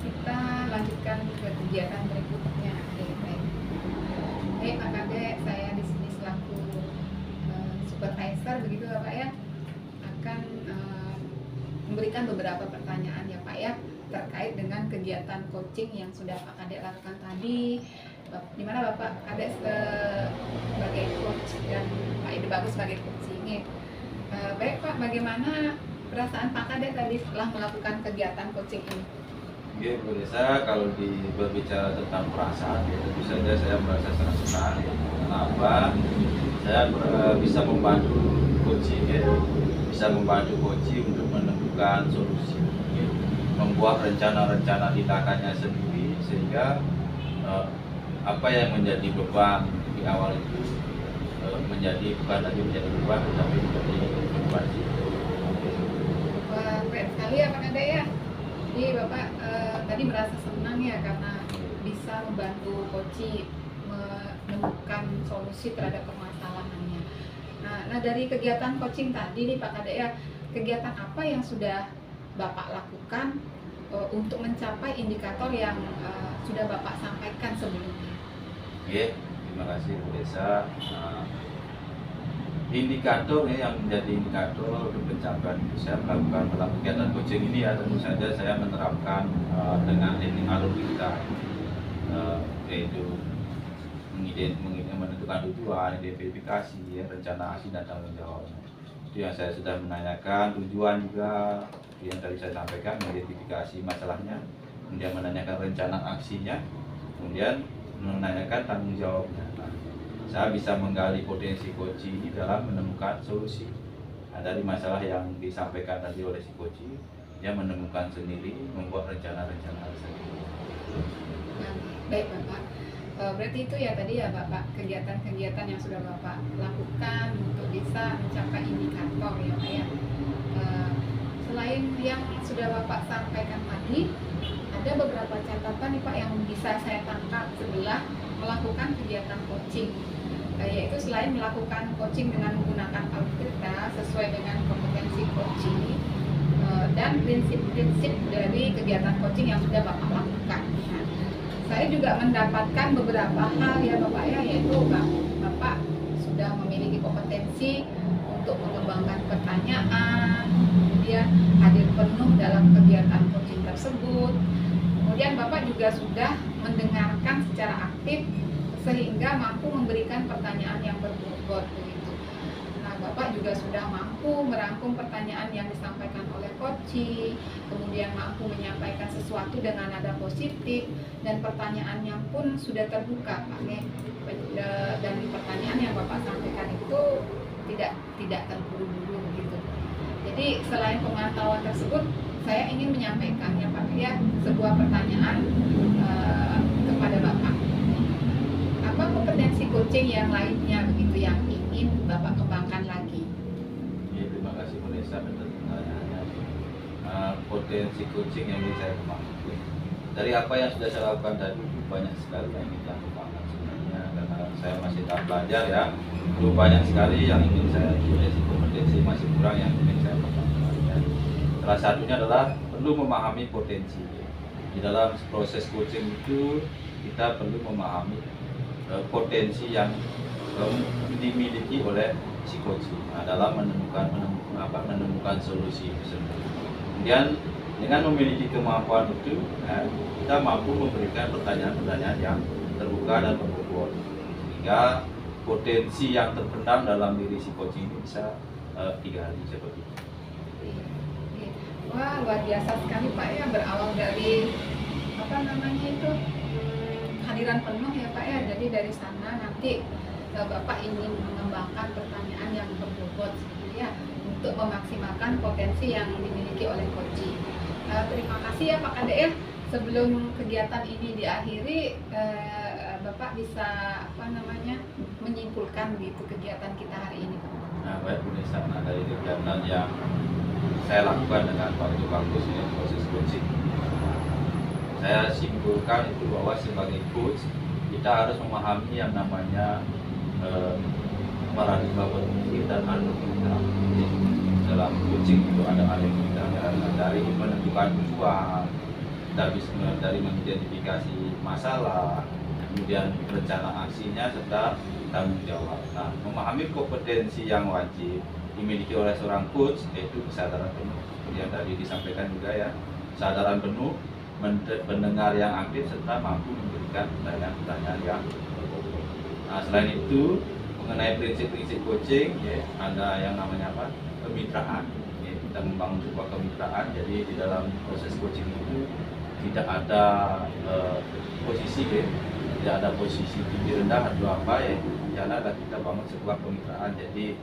Kita lanjutkan ke kegiatan berikutnya. Pak Kadek, saya di sini selaku supervisor begitu Pak ya, akan memberikan beberapa pertanyaan ya Pak ya, terkait dengan kegiatan coaching yang sudah Pak Kadek lakukan tadi, di mana Bapak Kadek sebagai coach dan Pak Ido Bagus sebagai coaching. Baik Pak, bagaimana perasaan Pak Kadek tadi setelah melakukan kegiatan coaching ini? Oke, Bu Desa, kalau berbicara tentang perasaan, ya tentu saja saya merasa sangat senang. Ya. Kenapa? Saya bisa membantu coaching, ya. Bisa membantu coaching untuk menemukan solusi, ya. Membuat rencana-rencana tindakannya sendiri, sehingga apa yang menjadi beban di awal itu bukan lagi menjadi beban, tapi menjadi motivasi. Wah, keren sekali ya Pak Kadek ya. Jadi Bapak tadi merasa senang ya karena bisa membantu coaching menemukan solusi terhadap permasalahannya. Nah dari kegiatan coaching tadi nih Pak Kadek ya, kegiatan apa yang sudah Bapak lakukan untuk mencapai indikator yang sudah Bapak sampaikan sebelumnya? Oke, terima kasih Bu Desa. Indikator ya, yang menjadi indikator untuk pencapaian saya melakukan dalam kegiatan coaching ini ya tentu saja saya menerapkan dengan teknik alur kita, yaitu menentukan tujuan, identifikasi, ya, rencana aksi dan tanggung jawab. Itu yang saya sudah menanyakan, tujuan juga yang tadi saya sampaikan, mengidentifikasi masalahnya, kemudian menanyakan rencana aksinya, kemudian menanyakan tanggung jawabnya. Saya bisa menggali potensi coaching ini dalam menemukan solusi. Dari masalah yang disampaikan tadi oleh si coaching, dia menemukan sendiri, membuat rencana-rencana sendiri. Baik Bapak, berarti itu ya tadi ya Bapak, kegiatan-kegiatan yang sudah Bapak lakukan untuk bisa mencapai indikator ya Pak ya. Selain yang sudah Bapak sampaikan tadi, ada beberapa catatan nih Pak yang bisa saya tangkap setelah melakukan kegiatan coaching, yaitu selain melakukan coaching dengan menggunakan algoritma sesuai dengan kompetensi coaching dan prinsip-prinsip dari kegiatan coaching yang sudah Bapak lakukan. Saya juga mendapatkan beberapa hal ya Bapak ya, yaitu Bapak sudah memiliki kompetensi untuk mengembangkan pertanyaan, kemudian hadir penuh dalam kegiatan coaching tersebut. Kemudian Bapak juga sudah mendengarkan secara aktif sehingga mampu memberikan pertanyaan yang berbobot begitu. Nah, Bapak juga sudah mampu merangkum pertanyaan yang disampaikan oleh coaching, kemudian mampu menyampaikan sesuatu dengan nada positif, dan pertanyaannya pun sudah terbuka, Pak. Dan pertanyaan yang Bapak sampaikan itu tidak terburu-buru begitu. Jadi selain pemantauan tersebut, saya ingin menyampaikannya Pak ya, sebuah pertanyaan kepada Bapak. Apa kompetensi coaching yang lainnya begitu yang ingin Bapak kembangkan lagi? Ya, terima kasih Bu Desa atas pertanyaannya. Potensi coaching yang ingin saya kembangkan. Dari apa yang sudah saya lakukan tadi banyak sekali yang ingin saya kembangkan sebenarnya, karena saya masih tahap belajar ya. Itu banyak sekali yang ingin saya, kompetensi masih kurang yang ingin saya kembangkan. Ya. Salah satunya adalah perlu memahami potensi. Di dalam proses coaching itu kita perlu memahami potensi yang dimiliki oleh si coach dalam menemukan solusi tersebut. Kemudian dengan memiliki kemampuan itu, kita mampu memberikan pertanyaan-pertanyaan yang terbuka dan berbobot, sehingga potensi yang terpendam dalam diri si coach ini bisa digali seperti itu. Wah, luar biasa sekali Pak ya, berawal dari kehadiran penuh ya Pak ya. Jadi dari sana nanti Bapak ingin mengembangkan pertanyaan yang berbobot gitu ya, untuk memaksimalkan potensi yang dimiliki oleh coaching. Terima kasih ya Pak Kade ya. Sebelum kegiatan ini diakhiri, Bapak bisa menyimpulkan gitu kegiatan kita hari ini Pak. Nah, baik Bu Nisa, dari kegiatan yang saya lakukan dengan Pak Ketua Kampus ini, proses coaching, saya simpulkan itu bahwa sebagai coach kita harus memahami yang namanya paradigma berpikir dan analisa. Dalam coaching itu ada analisa dari menentukan tujuan, dari mengidentifikasi masalah, kemudian rencana aksinya serta tanggung jawab. Nah, memahami kompetensi yang wajib dimiliki oleh seorang coach yaitu kesadaran penuh, seperti yang tadi disampaikan juga ya, kesadaran penuh, pendengar yang aktif serta mampu memberikan pertanyaan-pertanyaan yang berbobot. Nah, selain itu mengenai prinsip-prinsip coaching, ya, ada yang namanya kemitraan. Ya, kita membangun sebuah kemitraan. Jadi di dalam proses coaching itu tidak ada posisi, ya, tidak ada posisi tinggi rendah atau apa ya. Karena kita bangun sebuah kemitraan. Jadi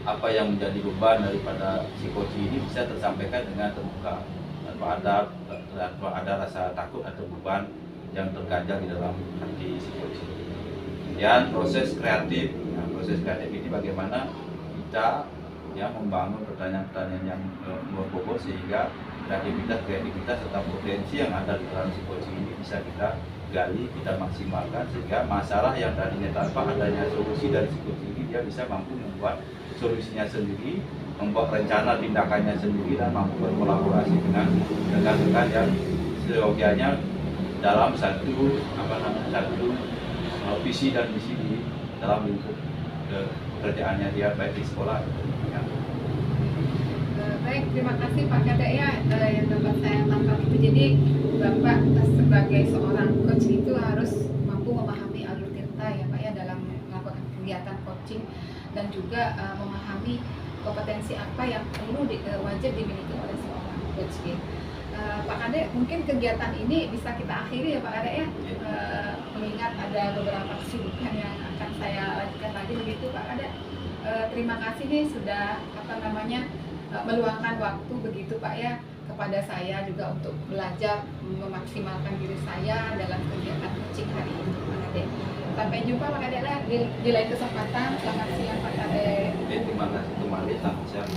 apa yang menjadi beban daripada si coach ini bisa tersampaikan dengan terbuka, tanpa ada rasa takut atau beban yang terganjal di dalam hati si coach ini. Kemudian proses kreatif. Nah, proses kreatif ini bagaimana kita membangun pertanyaan-pertanyaan yang berbobot sehingga kreativitas serta potensi yang ada di dalam si coach ini bisa kita gali, kita maksimalkan sehingga masalah yang tadinya tanpa adanya solusi dari si coach ini dia bisa mampu membuat solusinya sendiri, membuat rencana tindakannya sendiri dan mampu berkolaborasi dengan rekan-rekan yang seyogianya dalam satu visi dan misi di dalam lingkup pekerjaannya dia baik di sekolah. Baik, terima kasih Pak Kade ya, yang dapat saya tangkap itu. Jadi Bapak sebagai seorang coach itu harus mampu memahami alur cerita ya Pak ya dalam melakukan kegiatan coaching, dan juga memahami kompetensi apa yang perlu wajib dimiliki oleh seorang coach ya. Pak Kade, mungkin kegiatan ini bisa kita akhiri ya Pak Kade ya, mengingat ada beberapa kesibukan yang akan saya lanjutkan lagi begitu Pak Kade. Terima kasih nih sudah meluangkan waktu begitu Pak ya kepada saya juga untuk belajar memaksimalkan diri saya dalam kegiatan coaching hari ini Pak Kade. Sampai jumpa Pak Kade di lain kesempatan. Selamat siang Pak Kade. Terima kasih kembali, selamat siang.